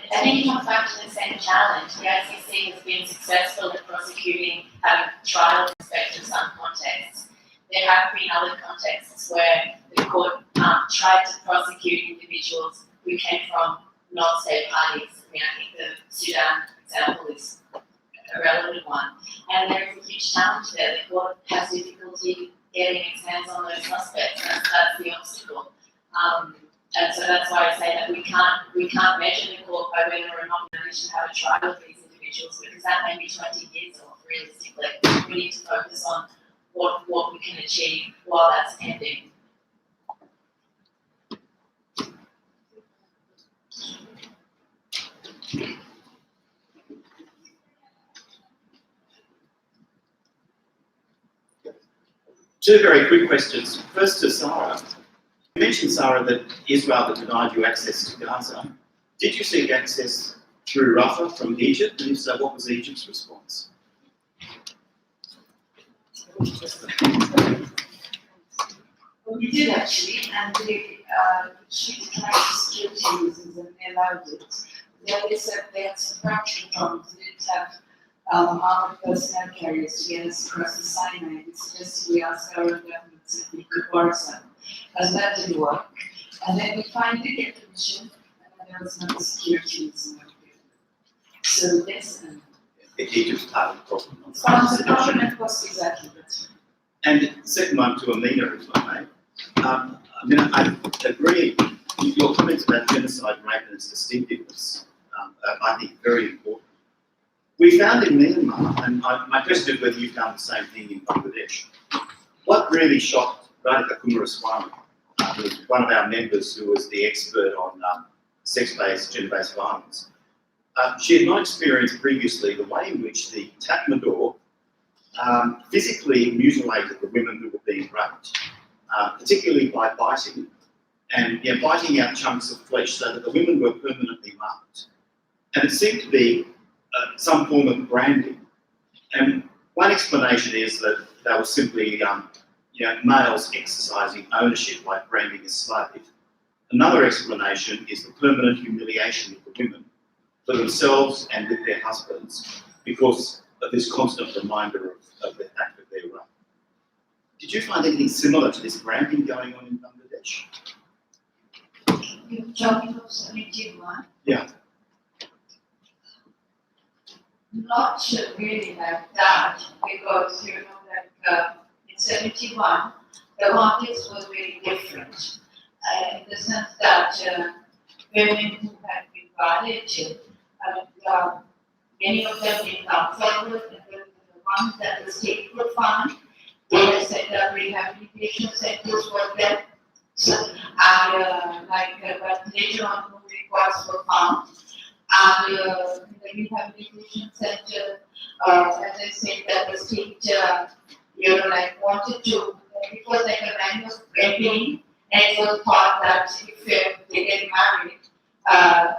I think it comes back to the same challenge. The ICC has been successful at prosecuting, having trials in respect of some contexts. there have been other contexts where the court tried to prosecute individuals who came from non-state parties. I mean, I think the Sudan example is a relevant one. And there is a huge challenge there. The court has difficulty getting its hands on those suspects. That's the obstacle. And so that's why I say that we can't measure the court by whether or not we should have a trial of these individuals, because that may be 20 years off, realistically. We need to focus on what we can achieve while that's pending. Two very quick questions. First to Sarah. You mentioned, Sarah, that Israel had denied you access to Gaza. Did you seek access through Rafah from Egypt? And if so, what was Egypt's response? Well, we did actually, and they declared security reasons and they allowed it. They said they had some fracturing problems. They didn't have armored personnel carriers to get us across the Sinai. They suggested we ask our own governments if we could borrow some. As that didn't work. And then we finally get permission, and then there was no security reason. So this and Egypt's part of the problem. the problem was exactly that. And the second one to Amina, if I may. I agree with your comments about genocide, rape and its distinctiveness. I think very important. We found in Myanmar, and my question is whether you found the same thing in Bangladesh. What really shocked Radhika Kumaraswamy, who was one of our members who was the expert on sex-based, gender-based violence. She had not experienced previously the way in which the Tatmadaw physically mutilated the women who were being raped, particularly by biting, and biting out chunks of flesh so that the women were permanently marked. And it seemed to be some form of branding. And one explanation is that they were simply males exercising ownership like branding a slave. Another explanation is the permanent humiliation of the women for themselves and with their husbands because of this constant reminder of the fact that they're rape. Did you find anything similar to this branding going on in Bangladesh? You're talking of 71? Yeah. Not really like that, because you know that in 71, the context was very different. In the sense that women who had been violated, many of them didn't come forward, and the ones that the state could fund, they had set up rehabilitation centers for them. So, but later on, no records were found. And in the rehabilitation center, as I said, that the state, wanted to, it was like a kind of campaign, and it was thought that if they get married,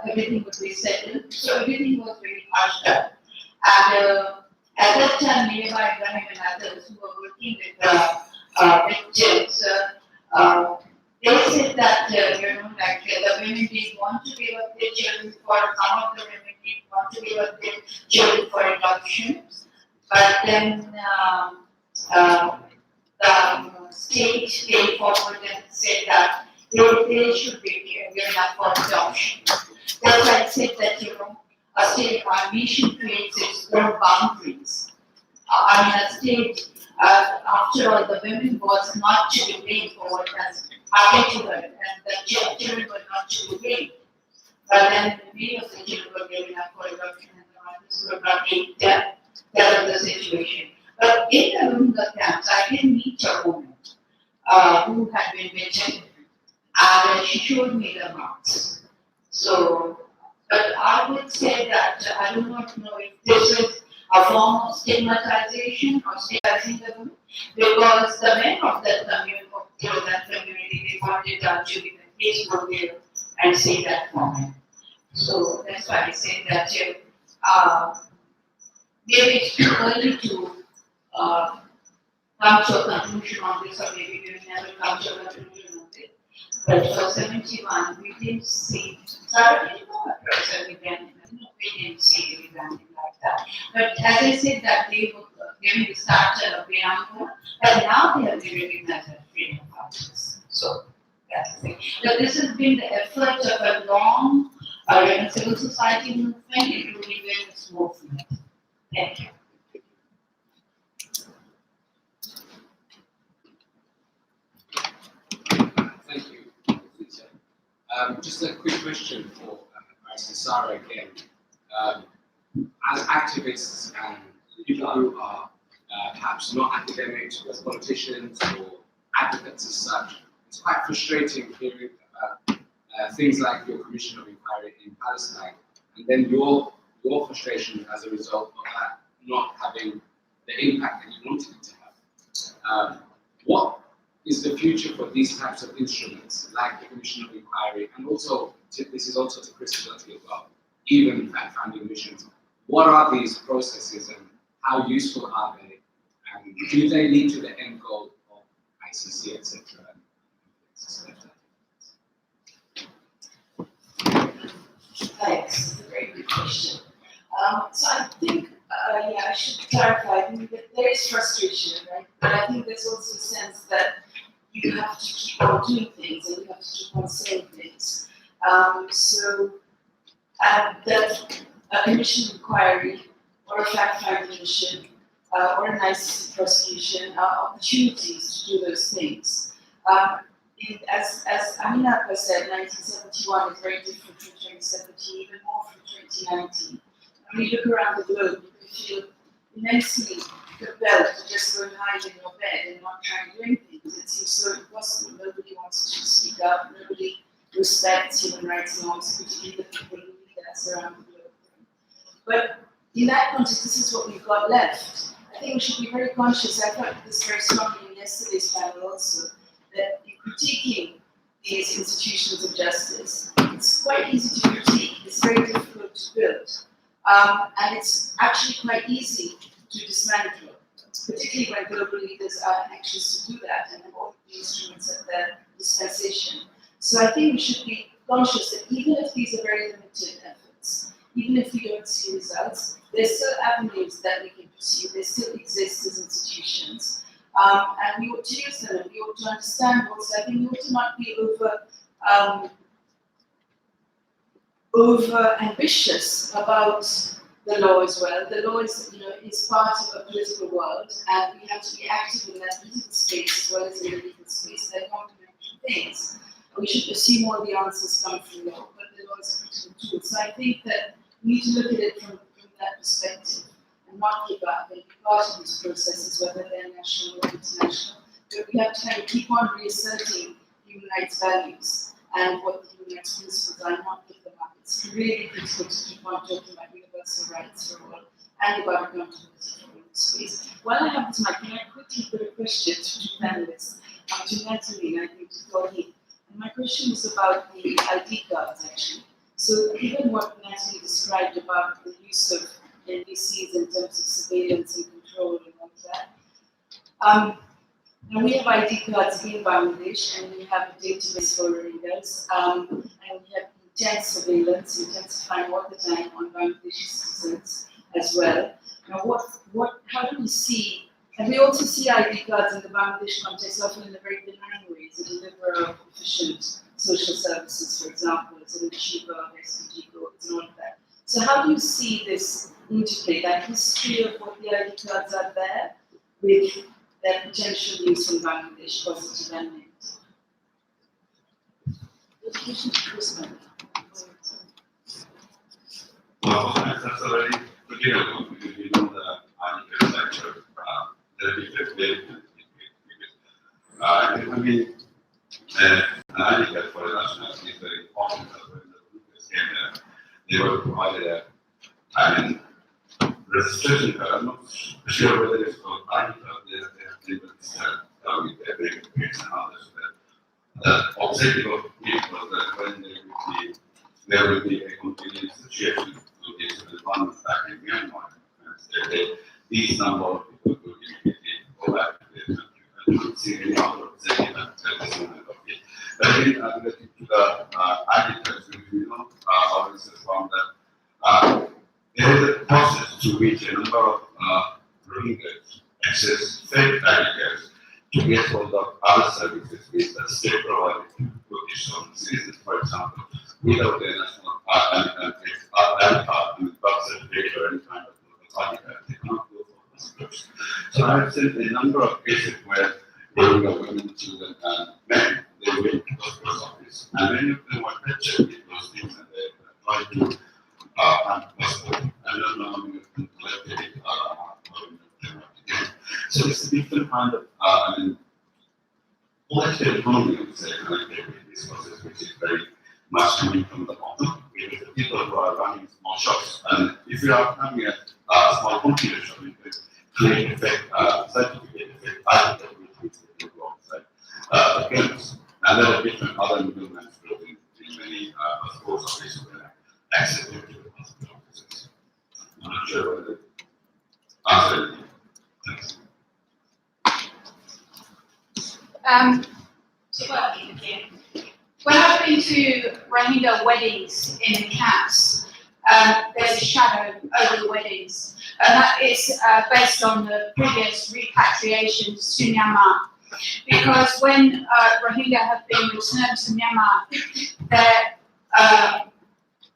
everything would be settled. So everything was very hushed up. And at that time, Neva Ibrahim and others who were working with victims, they said that, the women didn't want to give up their children some of the women didn't want to give up their children for adoption. But then the state came forward and said that they should be given up for adoption. That's why I said that, a state, our nation creates its own boundaries. A state, after all, the women was not to be blamed for what has happened to her, and the children were not to be blamed. But then many of the children were given up for adoption, and the mothers were not take care of the situation. But in the Rohingya camps, I did meet a woman who had been bitten, and she showed me the marks. So, but I would say that I do not know if this is a form of stigmatization or stigmatizing the women, because the men of that community, they wanted to be the peaceful there and say that moment. So that's why I say that maybe it's too early to come to a conclusion on this, or maybe we will never come to a conclusion on this. But for 71, we didn't see, sorry, we didn't know a person again. We didn't see anything like that. But as I said, that they were giving the structure of Bianca, but now they have been recognized as freedom fighters. So that's the thing. So this has been the effort of a long civil society movement, including women's movement. Thank you. Thank you, Lisa. Just a quick question for Sarah again. As activists and people who are perhaps not academics or politicians or advocates as such, it's quite frustrating hearing about things like your Commission of Inquiry in Palestine, and then your frustration as a result of that not having the impact that you wanted it to have. What is the future for these types of instruments, like the Commission of Inquiry, and also, this is also to Chris as well, even fact-finding missions? What are these processes and how useful are they? And do they lead to the end goal of ICC, etc.? Thanks, that's a very good question. So I think, I should clarify, I mean, that there is frustration, right? But I think there's also a sense that you have to keep on doing things and you have to keep on saying things. That a commission inquiry or a fact-finding mission or an ICC prosecution are opportunities to do those things. As Aminata said, 1971 is very different from 2017, even more from 2019. When you look around the globe, you can feel immensely compelled to just go and hide in your bed and not try and do anything. It seems so impossible. Nobody wants to speak up. Nobody respects human rights norms, particularly the people who lead us around the globe. But in that context, this is what we've got left. I think we should be very conscious. I felt this very strongly in yesterday's panel also, that in critiquing these institutions of justice, it's quite easy to critique. It's very difficult to build. And it's actually quite easy to dismantle, particularly when global leaders are anxious to do that and have all the instruments at their dispensation. So I think we should be conscious that even if these are very limited efforts, even if we don't see results, there's still avenues that we can pursue. They still exist as institutions. And we ought to use them, and we ought to understand also. I think we ought to not be over ambitious about the law as well. The law is, is part of a political world, and we have to be active in that political space as well as in the legal space. They're complementary things. We should assume all the answers come from law, but the law is a critical tool. So I think that we need to look at it from that perspective and not give up and be part of these processes, whether they're national or international. But we have to kind of keep on reasserting human rights values and what the human rights principles are, and not give them up. It's really critical to keep on talking about universal rights for all and about accountability for the space. While I have this mic, can I quickly put a question to the panelists, to Natalie and I think to Corinne. And my question is about the ID cards, actually. So given what Natalie described about the use of NVCs in terms of surveillance and control and all that, now we have ID cards in Bangladesh, and we have a database for Rohingyas, and we have intense surveillance, intensifying all the time on Bangladeshi citizens as well. Now, how do we see, and we also see ID cards in the Bangladesh context often in a very benign ways, to deliver efficient social services, for example, it's an Shiva, SPG codes, and all of that. So how do you see this integrate, that history of what the ID cards are there with their potential use in Bangladesh, positive and negative? Well, that's already beginning because we know the architecture, the different way. I mean, an architect for the national is very important. When the groups came there, they were provided registration card. I'm not sure whether it's called architect. They were with every case and others. The objective of it was that when there will be a continuing situation to this development back in Myanmar, and these number of people will immediately go back to their country. I don't see any other objective at this moment of it. But again, related to the architects, our research found that there is a process to which a number of Rohingyas access fake cards to get hold of other services which the state provided to British citizens, for example, without a national ID card and birth certificate or any kind of local ID card. They cannot go for hospitals. So I have seen a number of cases where Rohingya women, children, and men, they went to hospital office, and many of them were captured with those things, and they tried to find hospital. And not knowing if they collected it, so it's a different kind of, political economy, I would say, connected with this process, which is very much coming from the bottom, with the people who are running small shops. And if you are coming at a small computer shop, you can claim effect, certificate effect, ID, which will go outside the campus. And there are different other middlemen in many post offices where access to the hospital offices. I'm not sure whether it answered it. Thanks. When I've been to Rohingya weddings in the camps, there's a shadow over the weddings, and that is based on the previous repatriations to Myanmar. Because when Rohingya have been returned to Myanmar, their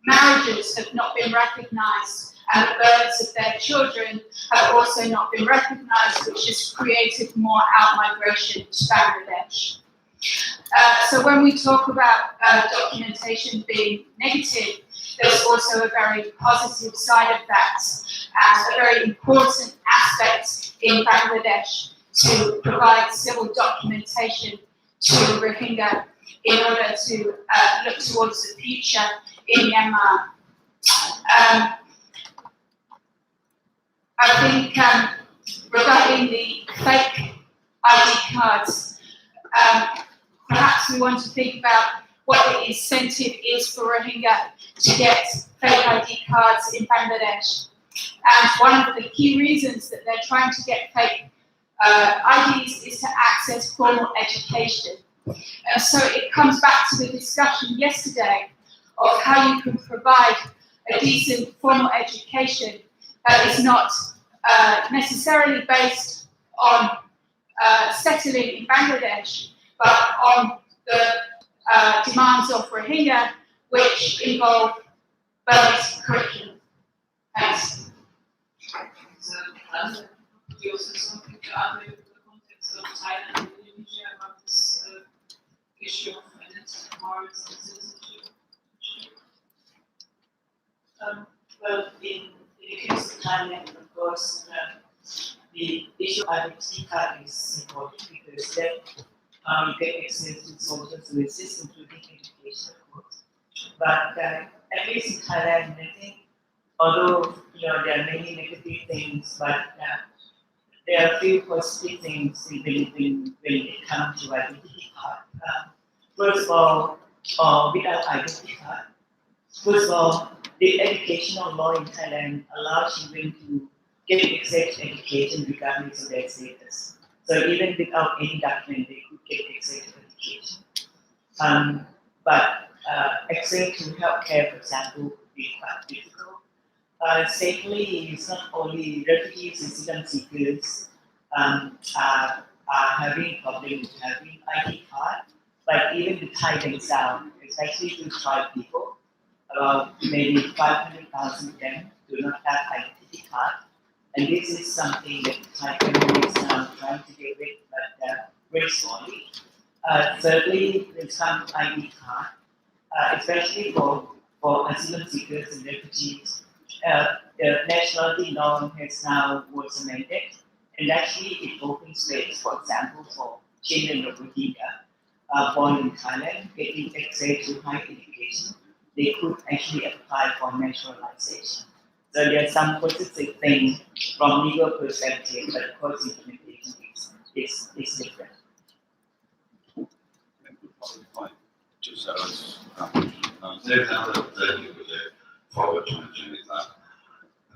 marriages have not been recognised, and the births of their children have also not been recognised, which has created more out-migration to Bangladesh. So when we talk about documentation being negative, there's also a very positive side of that, and a very important aspect in Bangladesh to provide civil documentation to Rohingya in order to look towards the future in Myanmar. I think regarding the fake ID cards, perhaps we want to think about what the incentive is for Rohingya to get fake ID cards in Bangladesh. And one of the key reasons that they're trying to get fake IDs is to access formal education. So it comes back to the discussion yesterday of how you can provide a decent formal education that is not necessarily based on settling in Bangladesh, but on the demands of Rohingya, which involve Burmese curriculum. Thanks. So, you also something to add in the context of Thailand and Indonesia about this issue of identity cards and citizenship? Well, in the case of Thailand, of course, the issue of identity card is important because then you get access to social services, including education, of course. But at least in Thailand, I think, although there are many negative things, but there are a few positive things when it comes to identity card. First of all, without identity card, first of all, the educational law in Thailand allows children to get access to education regardless of their status. So even without any document, they could get access to education. But access to healthcare, for example, would be quite difficult. Secondly, it's not only refugees and asylum seekers are having problems with having ID card, but even the Thai themselves, especially to Thai people, about maybe 500,000 of them do not have identity card. And this is something that Thai government is now trying to get rid of, but very slowly. Thirdly, there's some ID card, especially for asylum seekers and refugees. The nationality norm has now was amended, and actually it opens space, for example, for children of Rohingya born in Thailand getting access to higher education. They could actually apply for naturalization. So there are some positive things from legal perspective, but of course implementation is different. There's another thing which I forward to mention is that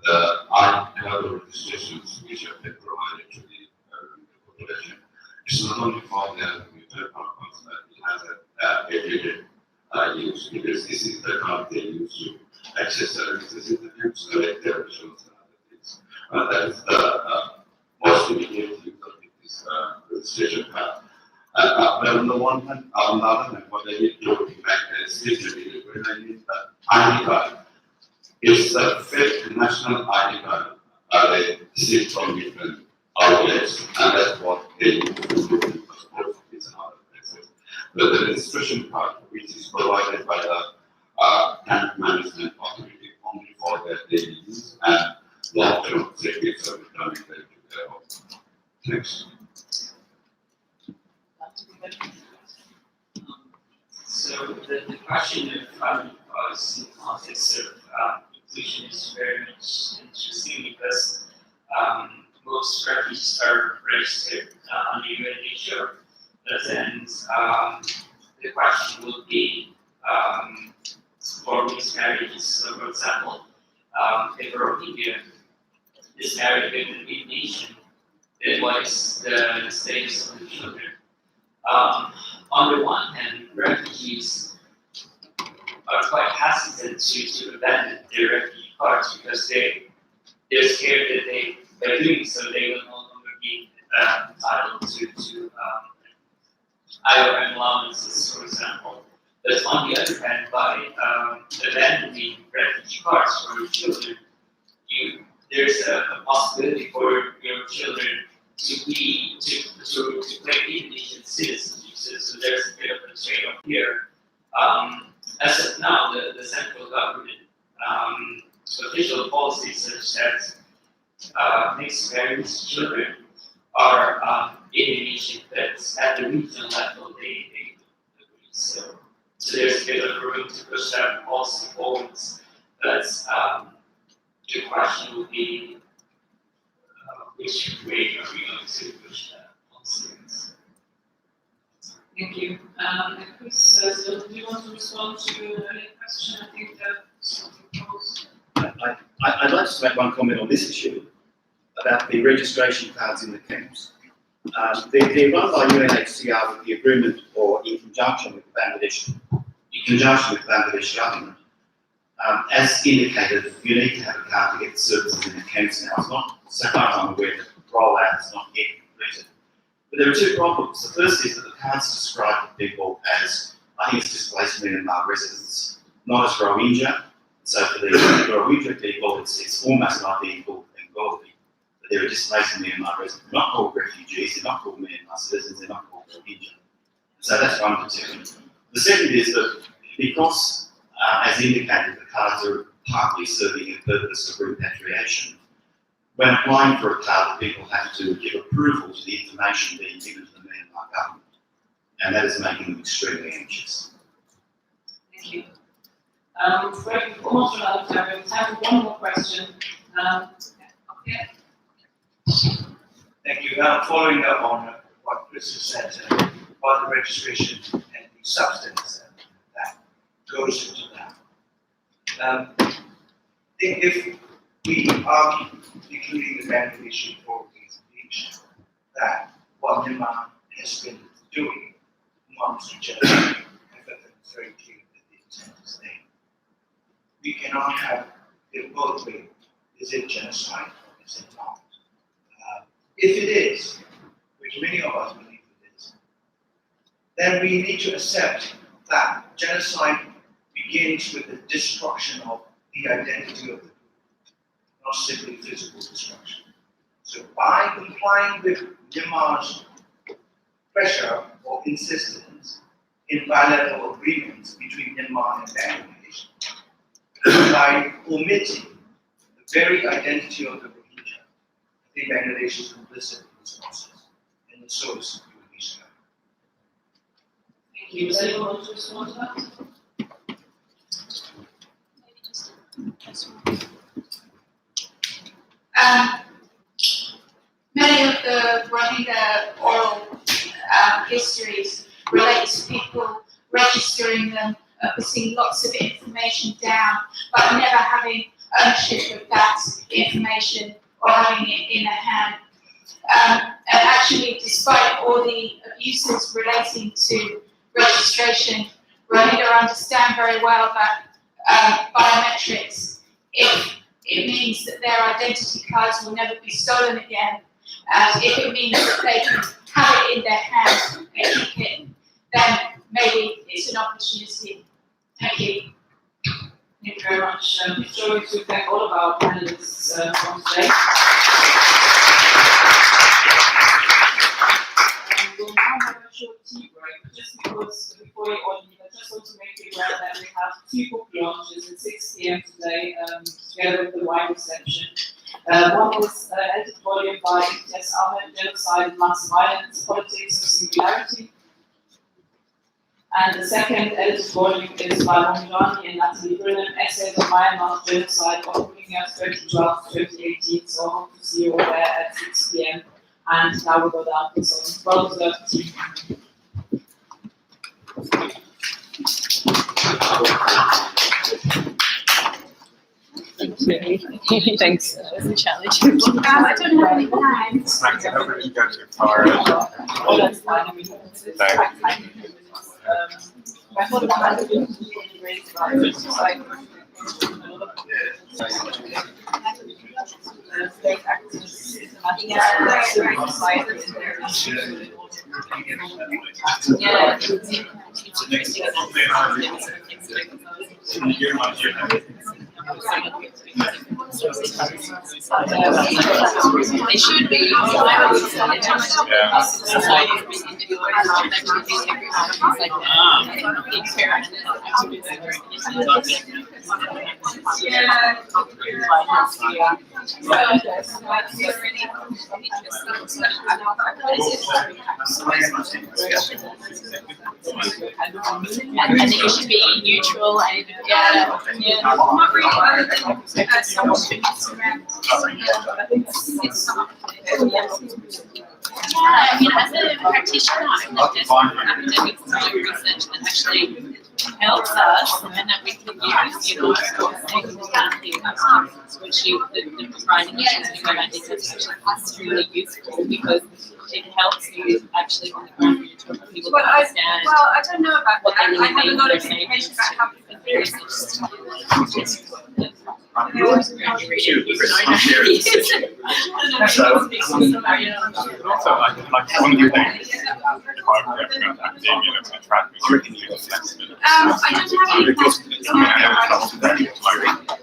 the ID registrations which have been provided to the population is not only for the mutual purpose, but it has a everyday use, because this is the card they use to access services in the camps, like televisions and other things. That is the immediate use of this registration card. But on the one hand, on the other hand, what I need to make is usually when I use the ID card, it's a fake national ID card. They receive from different outlets, and that's what they use to do passports in other places. But the registration card, which is provided by the camp management authority only for their daily use and long-term certificates of returning them to their home. Next. So the question of us in the context of inclusion is very much interesting because most refugees are registered under UNHCR, but then the question will be for miscarriages. So, for example, if a Rohingya is married in an Indian nation, then what is the status of the children? On the one hand, refugees are quite hesitant to abandon their refugee cards because they're scared that by doing so they will no longer be entitled to IOM allowances, for example. But on the other hand, by abandoning refugee cards for your children, there's a possibility for your children to claim Indonesian citizenship. So there's a bit of a trade-off here. As of now, the central government official policies such as mixed marriage children are Indonesian, but at the regional level they agree. So there's a bit of room to push that policy forwards. But the question would be which way are we going to push that policy? Thank you. Chris, so do you want to respond to any question? I think that I'd like to make one comment on this issue about the registration cards in the camps. They're run by UNHCR with the agreement or in conjunction with the Bangladesh government. As indicated, you need to have a card to get the services in the camps now. It's not, so far as I'm aware, that the rollout is not yet completed. But there are two problems. The first is that the cards describe the people as, I think it's displaced Myanmar residents, not as Rohingya. So for the Rohingya people, it's almost like being called Bengali. But they're displaced Myanmar residents. They're not called refugees, they're not called Myanmar citizens, they're not called Rohingya. So that's one concern. The second is that because, as indicated, the cards are partly serving the purpose of repatriation, when applying for a card, the people have to give approval to the information being given to the Myanmar government, and that is making them extremely anxious. Thank you. We're almost out of time. We have time for one more question. Okay. Thank you. Following up on what Chris has said about the registration and the substance that goes into that. If we are including the beneficial for these things, that what Myanmar has been doing amounts to genocide, I think it's very clear that the intent is there. We cannot have it both ways. Is it genocide or is it not? If it is, which many of us believe it is, then we need to accept that genocide begins with the destruction of the identity of the group, not simply physical destruction. So by complying with Myanmar's pressure or insistence in bilateral agreements between Myanmar and Bangladesh, by omitting the very identity of the Rohingya, I think Bangladesh is complicit in this process, and so is Indonesia. Thank you. Does anyone want to respond to that? Many of the Rohingya oral histories relate to people registering them, putting lots of information down, but never having ownership of that information or having it in their hand. And actually, despite all the abuses relating to registration, Rohingya understand very well that biometrics, if it means that their identity cards will never be stolen again, And if it means that they can have it in their hands and keep it, then maybe it's an opportunity. Thank you. Thank you very much. It's always to thank all of our panelists from today. We'll now have a short tea break, just because before you all leave, I just want to make you aware that we have 2 book launches at 6 p.m. today, together with the wine reception. One is an edited volume by T.S. Ahmed, Genocide and Mass Violence, Politics of Singularity. And the second edited volume is by Rohingya and Natalie Brilliant, Essays on Myanmar Genocide of Rohingya 2012-2018. So I hope to see you all there at 6 p.m. And now we'll go down to some well-deserved tea. Thanks. That was a challenge. I don't have any plans. Thanks. I hope you got your car. Oh, that's fine. I mean, I thought about it. They should be. I think it should be neutral and I mean, as a practitioner, I'm not just academics doing research that actually helps us and that we can use, you know, which the writing is I think it's extremely useful because it helps you actually on the ground when you talk to people to understand. Well, I don't know about what that. they really I have a mean lot when of they're saying information this. about how people do it. Also, like one of the things, if I'm referring to academia, looks at track, I reckon you got flexibility. I don't have any Because I know it comes to that, like,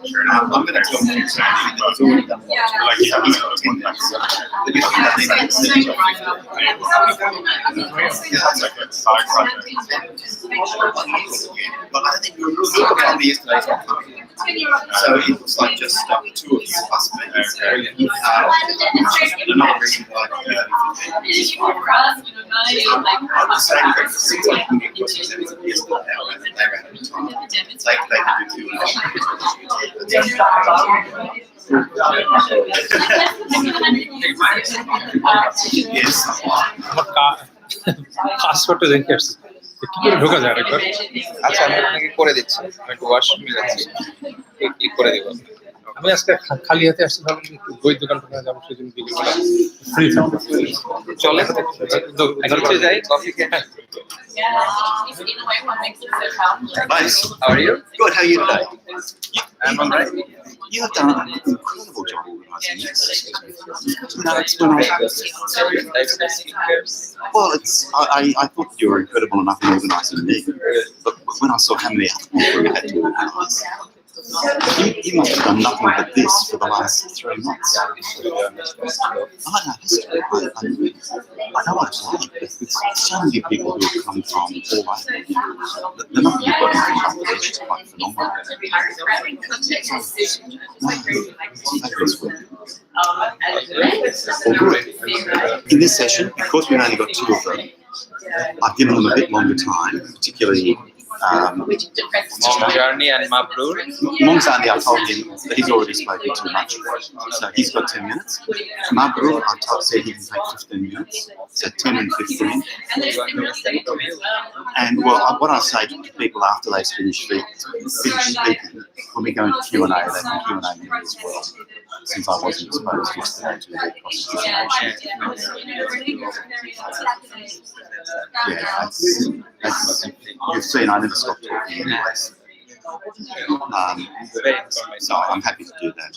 sure enough, I'm going to talk to you saying, but like you have a little bit more That's like a side project. But I think we were looking at yesterday. So it was like just 2 of you plus me. Another reason why I'm saying that it seems like we can get yesterday now and they ran out of time. They could do 2 Yes. পাসওয়ার্ডটা দেখে আসছি কি করে ঢোকা যায় আরেকবার আচ্ছা আমি আপনাকে করে দিচ্ছি আমি একটু ওয়াশরুমে যাচ্ছি ক্লিক করে দেব আমি আজকে খালি হাতে আসছি ভাবলাম একটু বই দোকান থেকে যাবো সেদিন বিকেলবেলা ফ্রি চলে একটু যাই কফি খেয়ে Nice. How are you? Good. How are you today? I'm all right. You have done an incredible job organising this. No, it's when well, I thought you were incredible enough in organising me, but when I saw how many people we had to organise, you must have done nothing but this for the last 3 months. I know history. I know what it's like. There's so many people who have come from all over. The number you've got in Bangladesh is quite phenomenal. In this session, because we've only got 2 of them, I've given them a bit longer time, particularly Journey and Mabrur. Mongzani, I told him that he's already spoken too much, so he's got 10 minutes. Mabrur, I said he can take 15 minutes, so 10 and 15. And well, what I say to people after they finish speaking, when we go into Q&A, they can Q&A me as well, since I wasn't exposed yesterday to the prosecution. Yeah, as you've seen, I never stop talking anyways. So I'm happy to do that.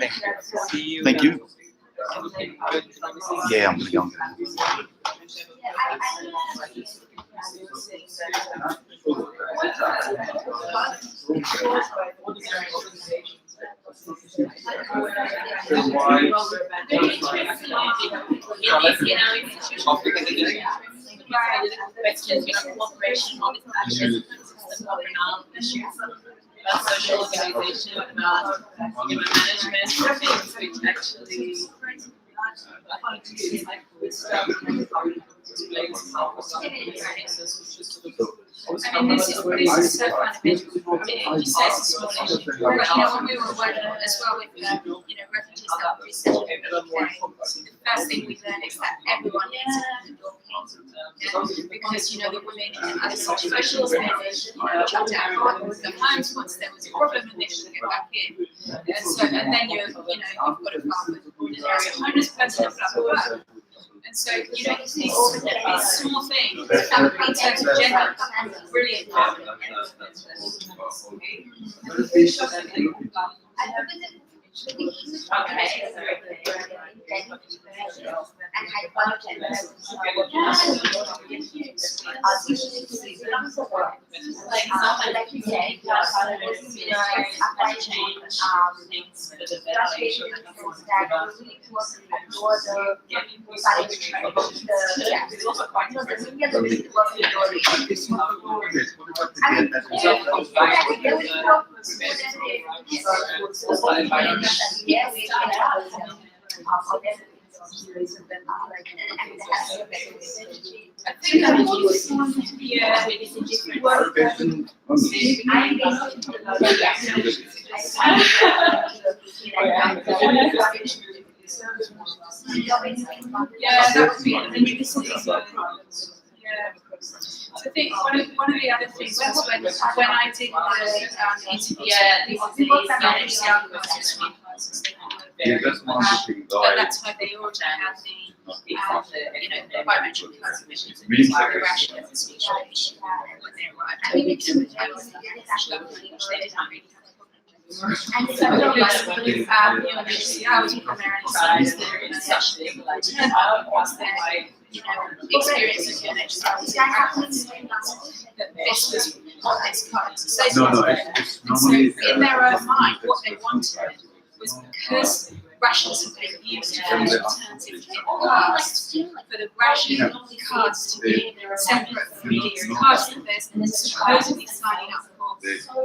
Thank you. See you. Thank you. Yeah, I'm young. Cooperation on about social organization, about human management, things which actually I mean, this is so fundamental for me. You said this morning, when we were working as well with refugees that were resettled over the UK, the first thing we learned is that everyone needs a door key. Because the women had such social organization, jumped out of the homes once there was a problem and they couldn't get back in. And then you've got a farm with an area homeless person, blah blah blah. And so, these small things, in terms of gender, are really important. Like you say, supply chain things for the ventilation So I think one of the other things was when I did the interview, the UNHCR classes, but that's why they also have the biometric classifications and the ration of the speech issue when they arrived. I think it's which they did not really have. And so UNHCR was primarily sized there such turnout was their experience of UNHCR was that this was what this card associated with. And so in their own mind, what they wanted was because rations have been used for an alternative in the past, for the ration cards to be separate from the cards that they're supposedly signing up for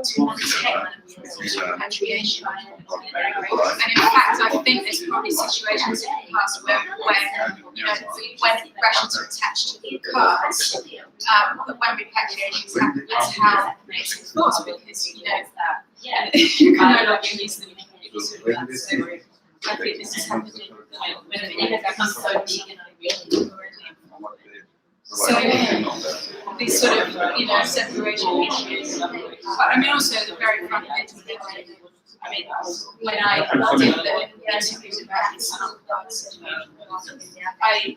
to protect repatriation. And in fact, I think there's probably situations in the past where when rations are attached to the cards, but when repatriations happen, that's how it's enforced because you can no longer use them. I think this is happening when it becomes so big. So these sort of separation issues, but I mean also the very fundamental level. I mean, when I did the interviews about this, I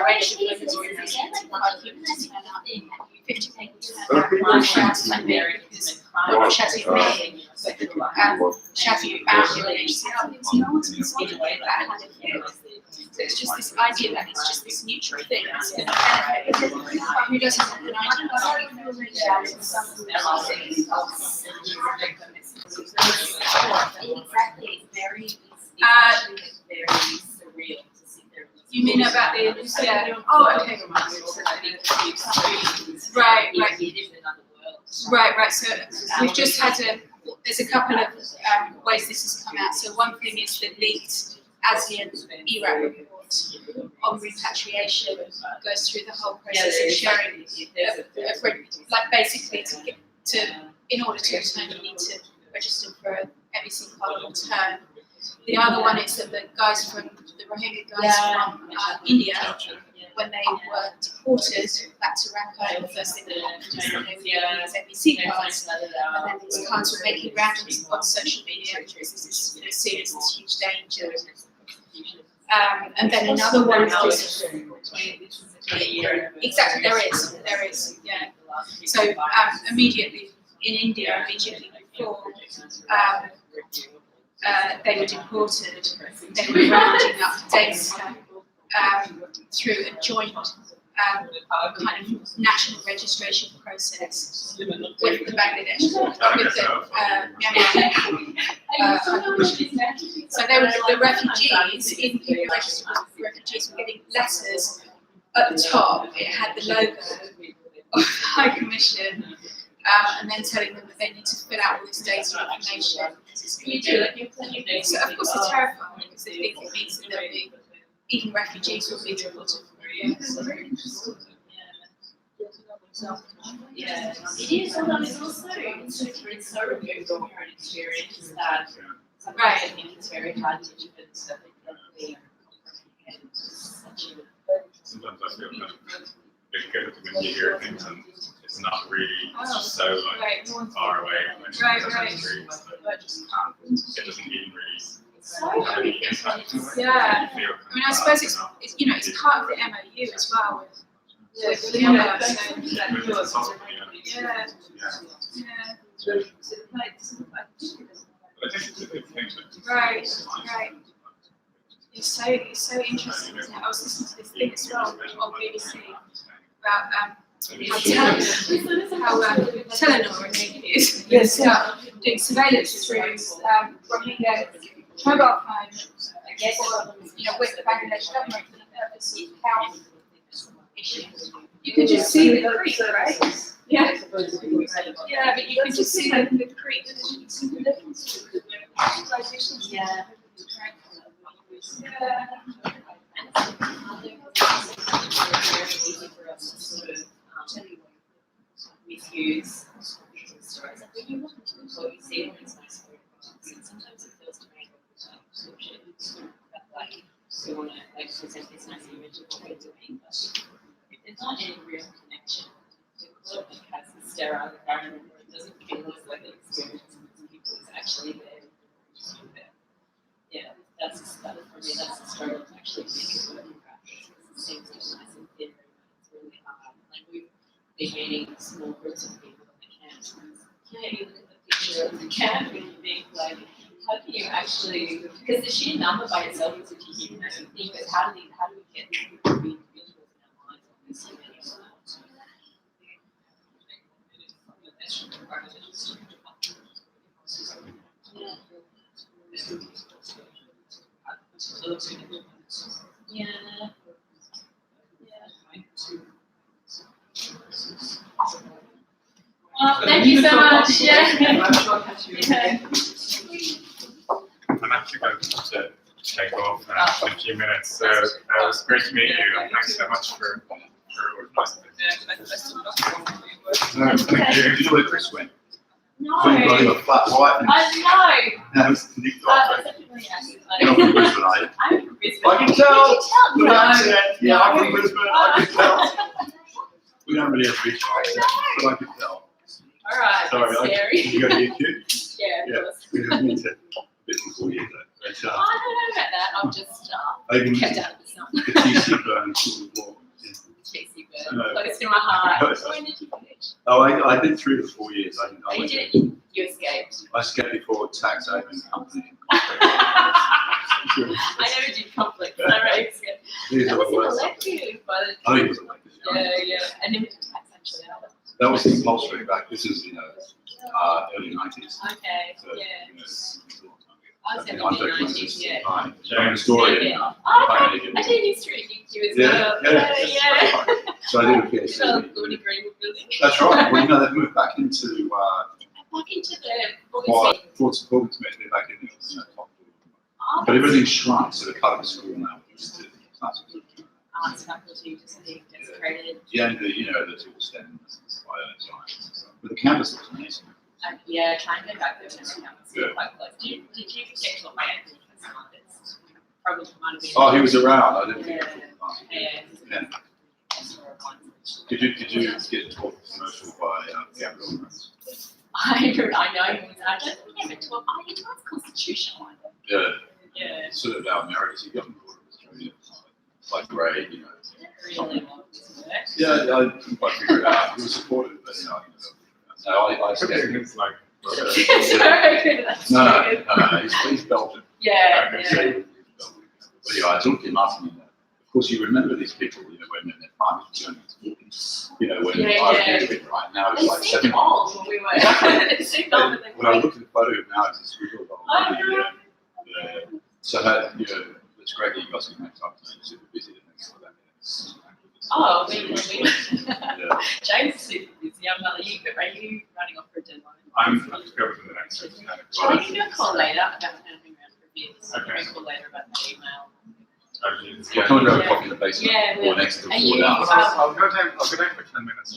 arranged for them to release 50 people to shout at me because shouting at me, shouting about UNHCR because no one's been speaking about how they feel. So it's just this idea that it's just this neutral thing that's going to benefit who doesn't have an idea. Exactly. Very surreal. You mean about the oh, okay. Right. So we've just had there's a couple of ways this has come out. So one thing is the leaked ASEAN ERAP report on repatriation goes through the whole process of sharing, like basically in order to return you need to register for every single return. The other one is that the guys from the Rohingya guys from India, when they were deported back to Rakhine, the first thing they wanted was that they would get these ABC cards, and then these cards were making rounds on social media because this is seen as this huge danger. And then another one is exactly there is, yeah. So immediately in India, immediately before they were deported. They were rounding up data through a joint kind of national registration process with the Bangladesh, with the Myanmar. So they were the refugees in the refugees were getting letters at the top. It had the logo of the High Commission. And then telling them that they need to fill out all this data information. So of course they're terrified because they think it means that there'll be, even refugees will be deported. Yeah, it is, although it's also so removed from your own experience that sometimes I think it's very hard to even so they comprehend such a. Sometimes I feel kind of big when you hear things and it's not really, it's just so like far away from it. Right. It doesn't even really have any impact. Yeah. I mean, I suppose it's you know, it's part of the MOU as well with the other. Right. It's so interesting, isn't it? I was listening to this thing as well on BBC about how Telenor is doing surveillance through Rohingya mobile phones, you know, with the Bangladesh government for the purpose of health issues. You can just see the creek, right? Yeah. Yeah, but you can just see the creek. Yeah. Misuse stories. Like when you look into what you see when it's nice, sometimes it feels to me that like we want to like present this nice image of what we're doing, but there's not any real connection. It sort of has this sterile environment where it doesn't feel like the experience of people is actually there. Yeah, that's for me. That's the struggle to actually make it work in practice. It seems so nice in theory, but it's really hard. Like we've been meeting small groups of people at the camps. You look at the picture of the camp and you think like, how can you actually? Because the sheer number by itself is a huge massive thing. But how do we get people to be individuals in our lives on this human Yeah. Well, thank you so much. Yeah. I'm actually going to take off in a few minutes. So it was great to meet you, and thanks so much for organising it. No, thank you. You know where Chris went? No. When you got him a flat white. I know. Now it's nicked off. That's definitely You're from Brisbane, are you? I'm from Brisbane. I can tell. Did you Good tell? accent. Yeah, I'm from No. Brisbane. I can tell. We don't really have regional accent, but I can tell. All right. Sorry, Scary. you go to UQ? Yeah, of course. We didn't mean to. A bit before you though. But, I don't know about that. I'll just I even kept out of the sun. the TC burn sort of walk. TC burn, close to my heart. When did you finish? Oh, I did 3 to 4 years. I You did it. You escaped. I escaped before tax haven company. I never did conflict. I never escaped. These That are was the an worst. elective, but I think it was elected. yeah. I never did tax actually. That was compulsory back. This is early 90s. Okay. So, Yeah. it's a long time ago. I was in the I'm very 90s. conscious. Yeah. I'm a historian Yeah. now. Oh, okay. I did history at UQ as well. Yeah. So I did a PhD. Gordon Greenwood building. That's right. Well, they've moved back into Back into the Fort Smith. They're back in the top floor. But everything's shrunk, so the cut of the school now is to classic. arts faculty just being desecrated. Yeah, and the tall stems and science and stuff. But the campus looks amazing. Yeah, trying to go back there to the campus. Yeah. Quite close. Did you get to my ankle? Probably might have been. Oh, he was around. I didn't think. Yeah. Did you get taught commercial by Gabriel? I know he was. I don't think he ever taught. Oh, he taught constitutional. Yeah. Yeah. Sort of our America's a young quarter of Australia. Like grade, Really well. Yeah, I couldn't quite figure it out. He was supportive, but no, I It's like He's Belgian. Yeah, Okay, yeah. so he's Belgian. But yeah, I talked to him asking him that. Of course, you remember these people, when in their prime, when I was doing right now, it's like 70. Old when we were. It seemed old when they When I look at the photo now, it's this real old. So that, it's great that you guys can make time to super busy and things like that. Oh, James is super busy. Are you running off for a deadline? I'm going for the next. I'll give you a call later about having around for bits. Okay. I'll call later about the email. We're going to go coffee in the basement or next to 4 hours. I'll go down for 10 minutes.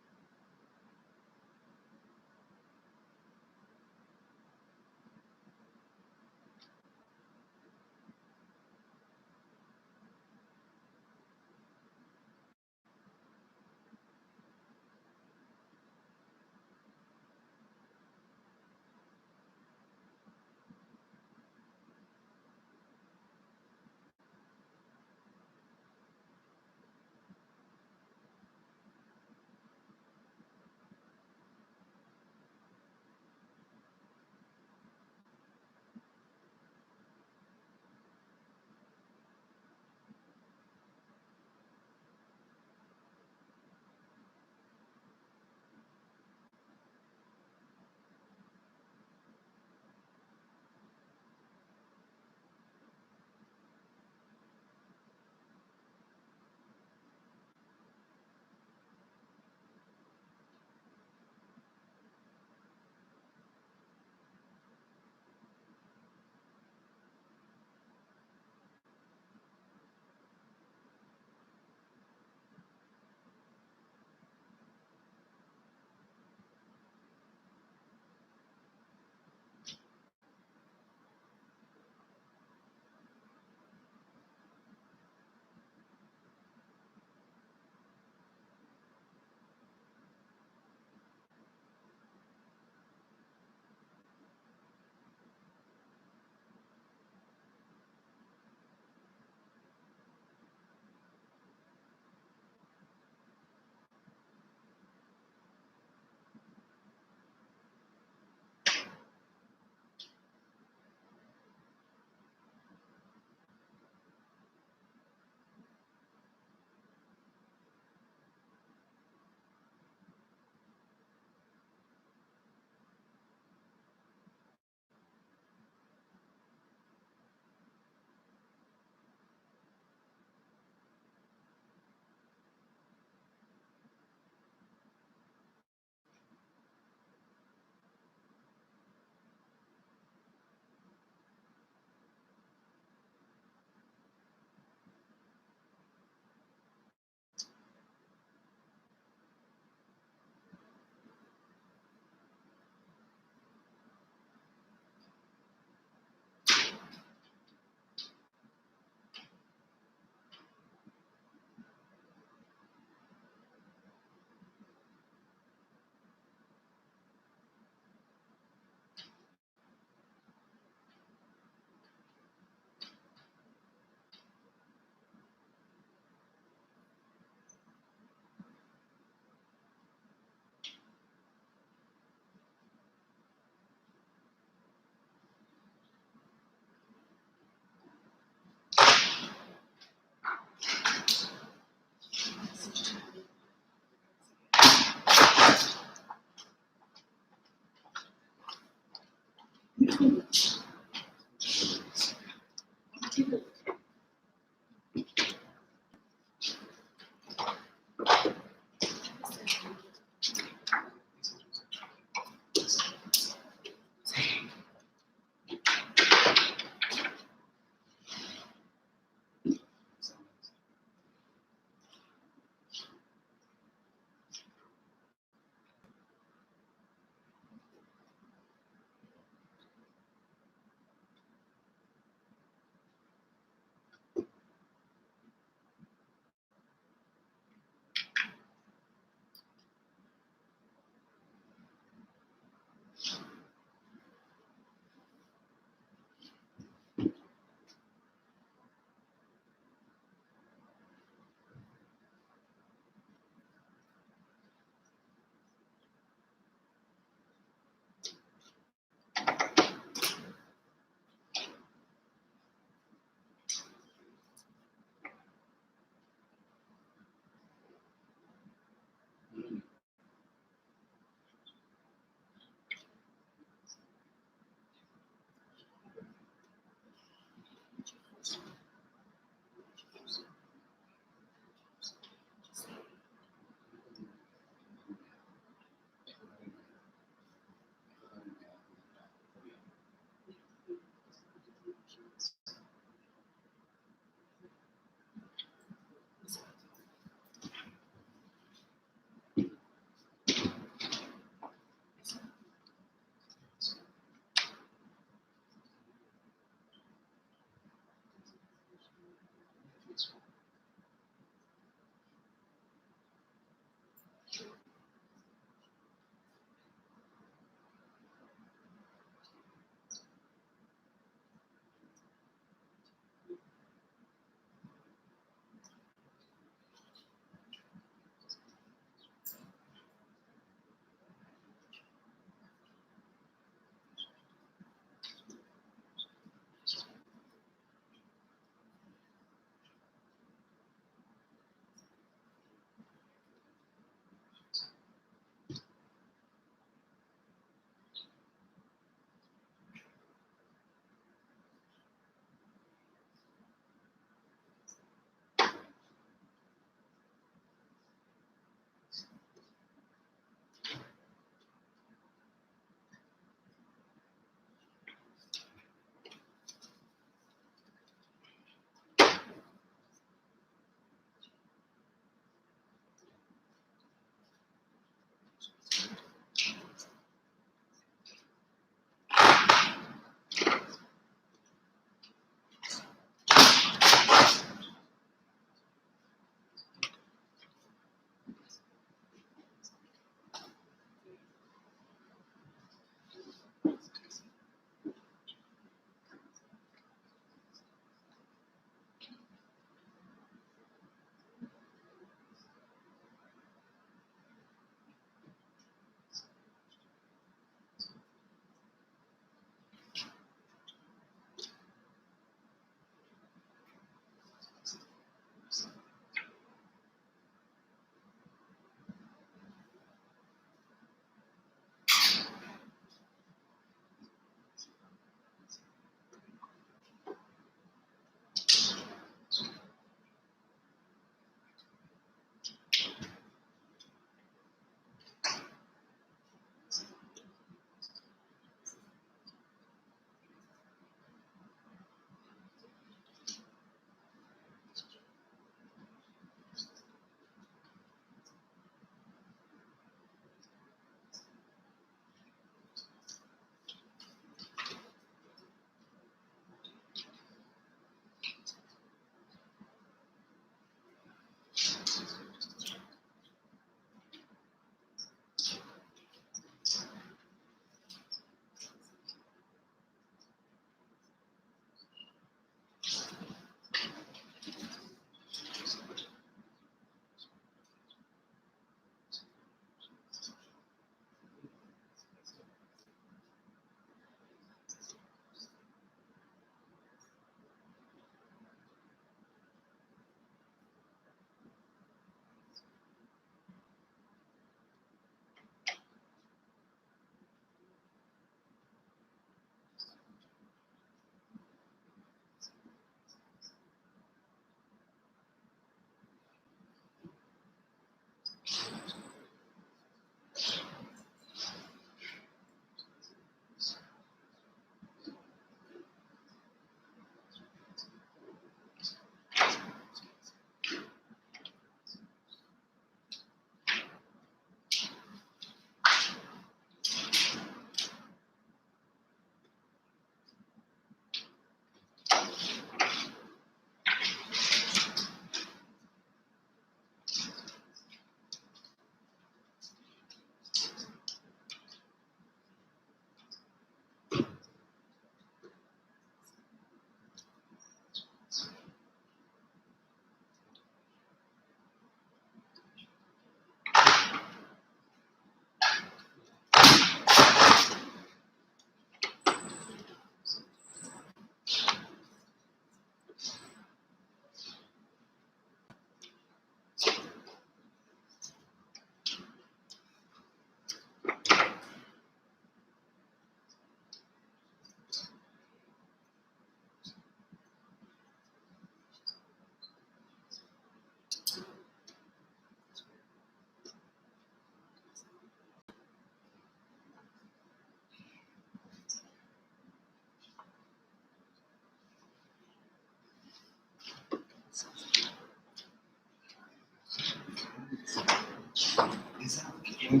in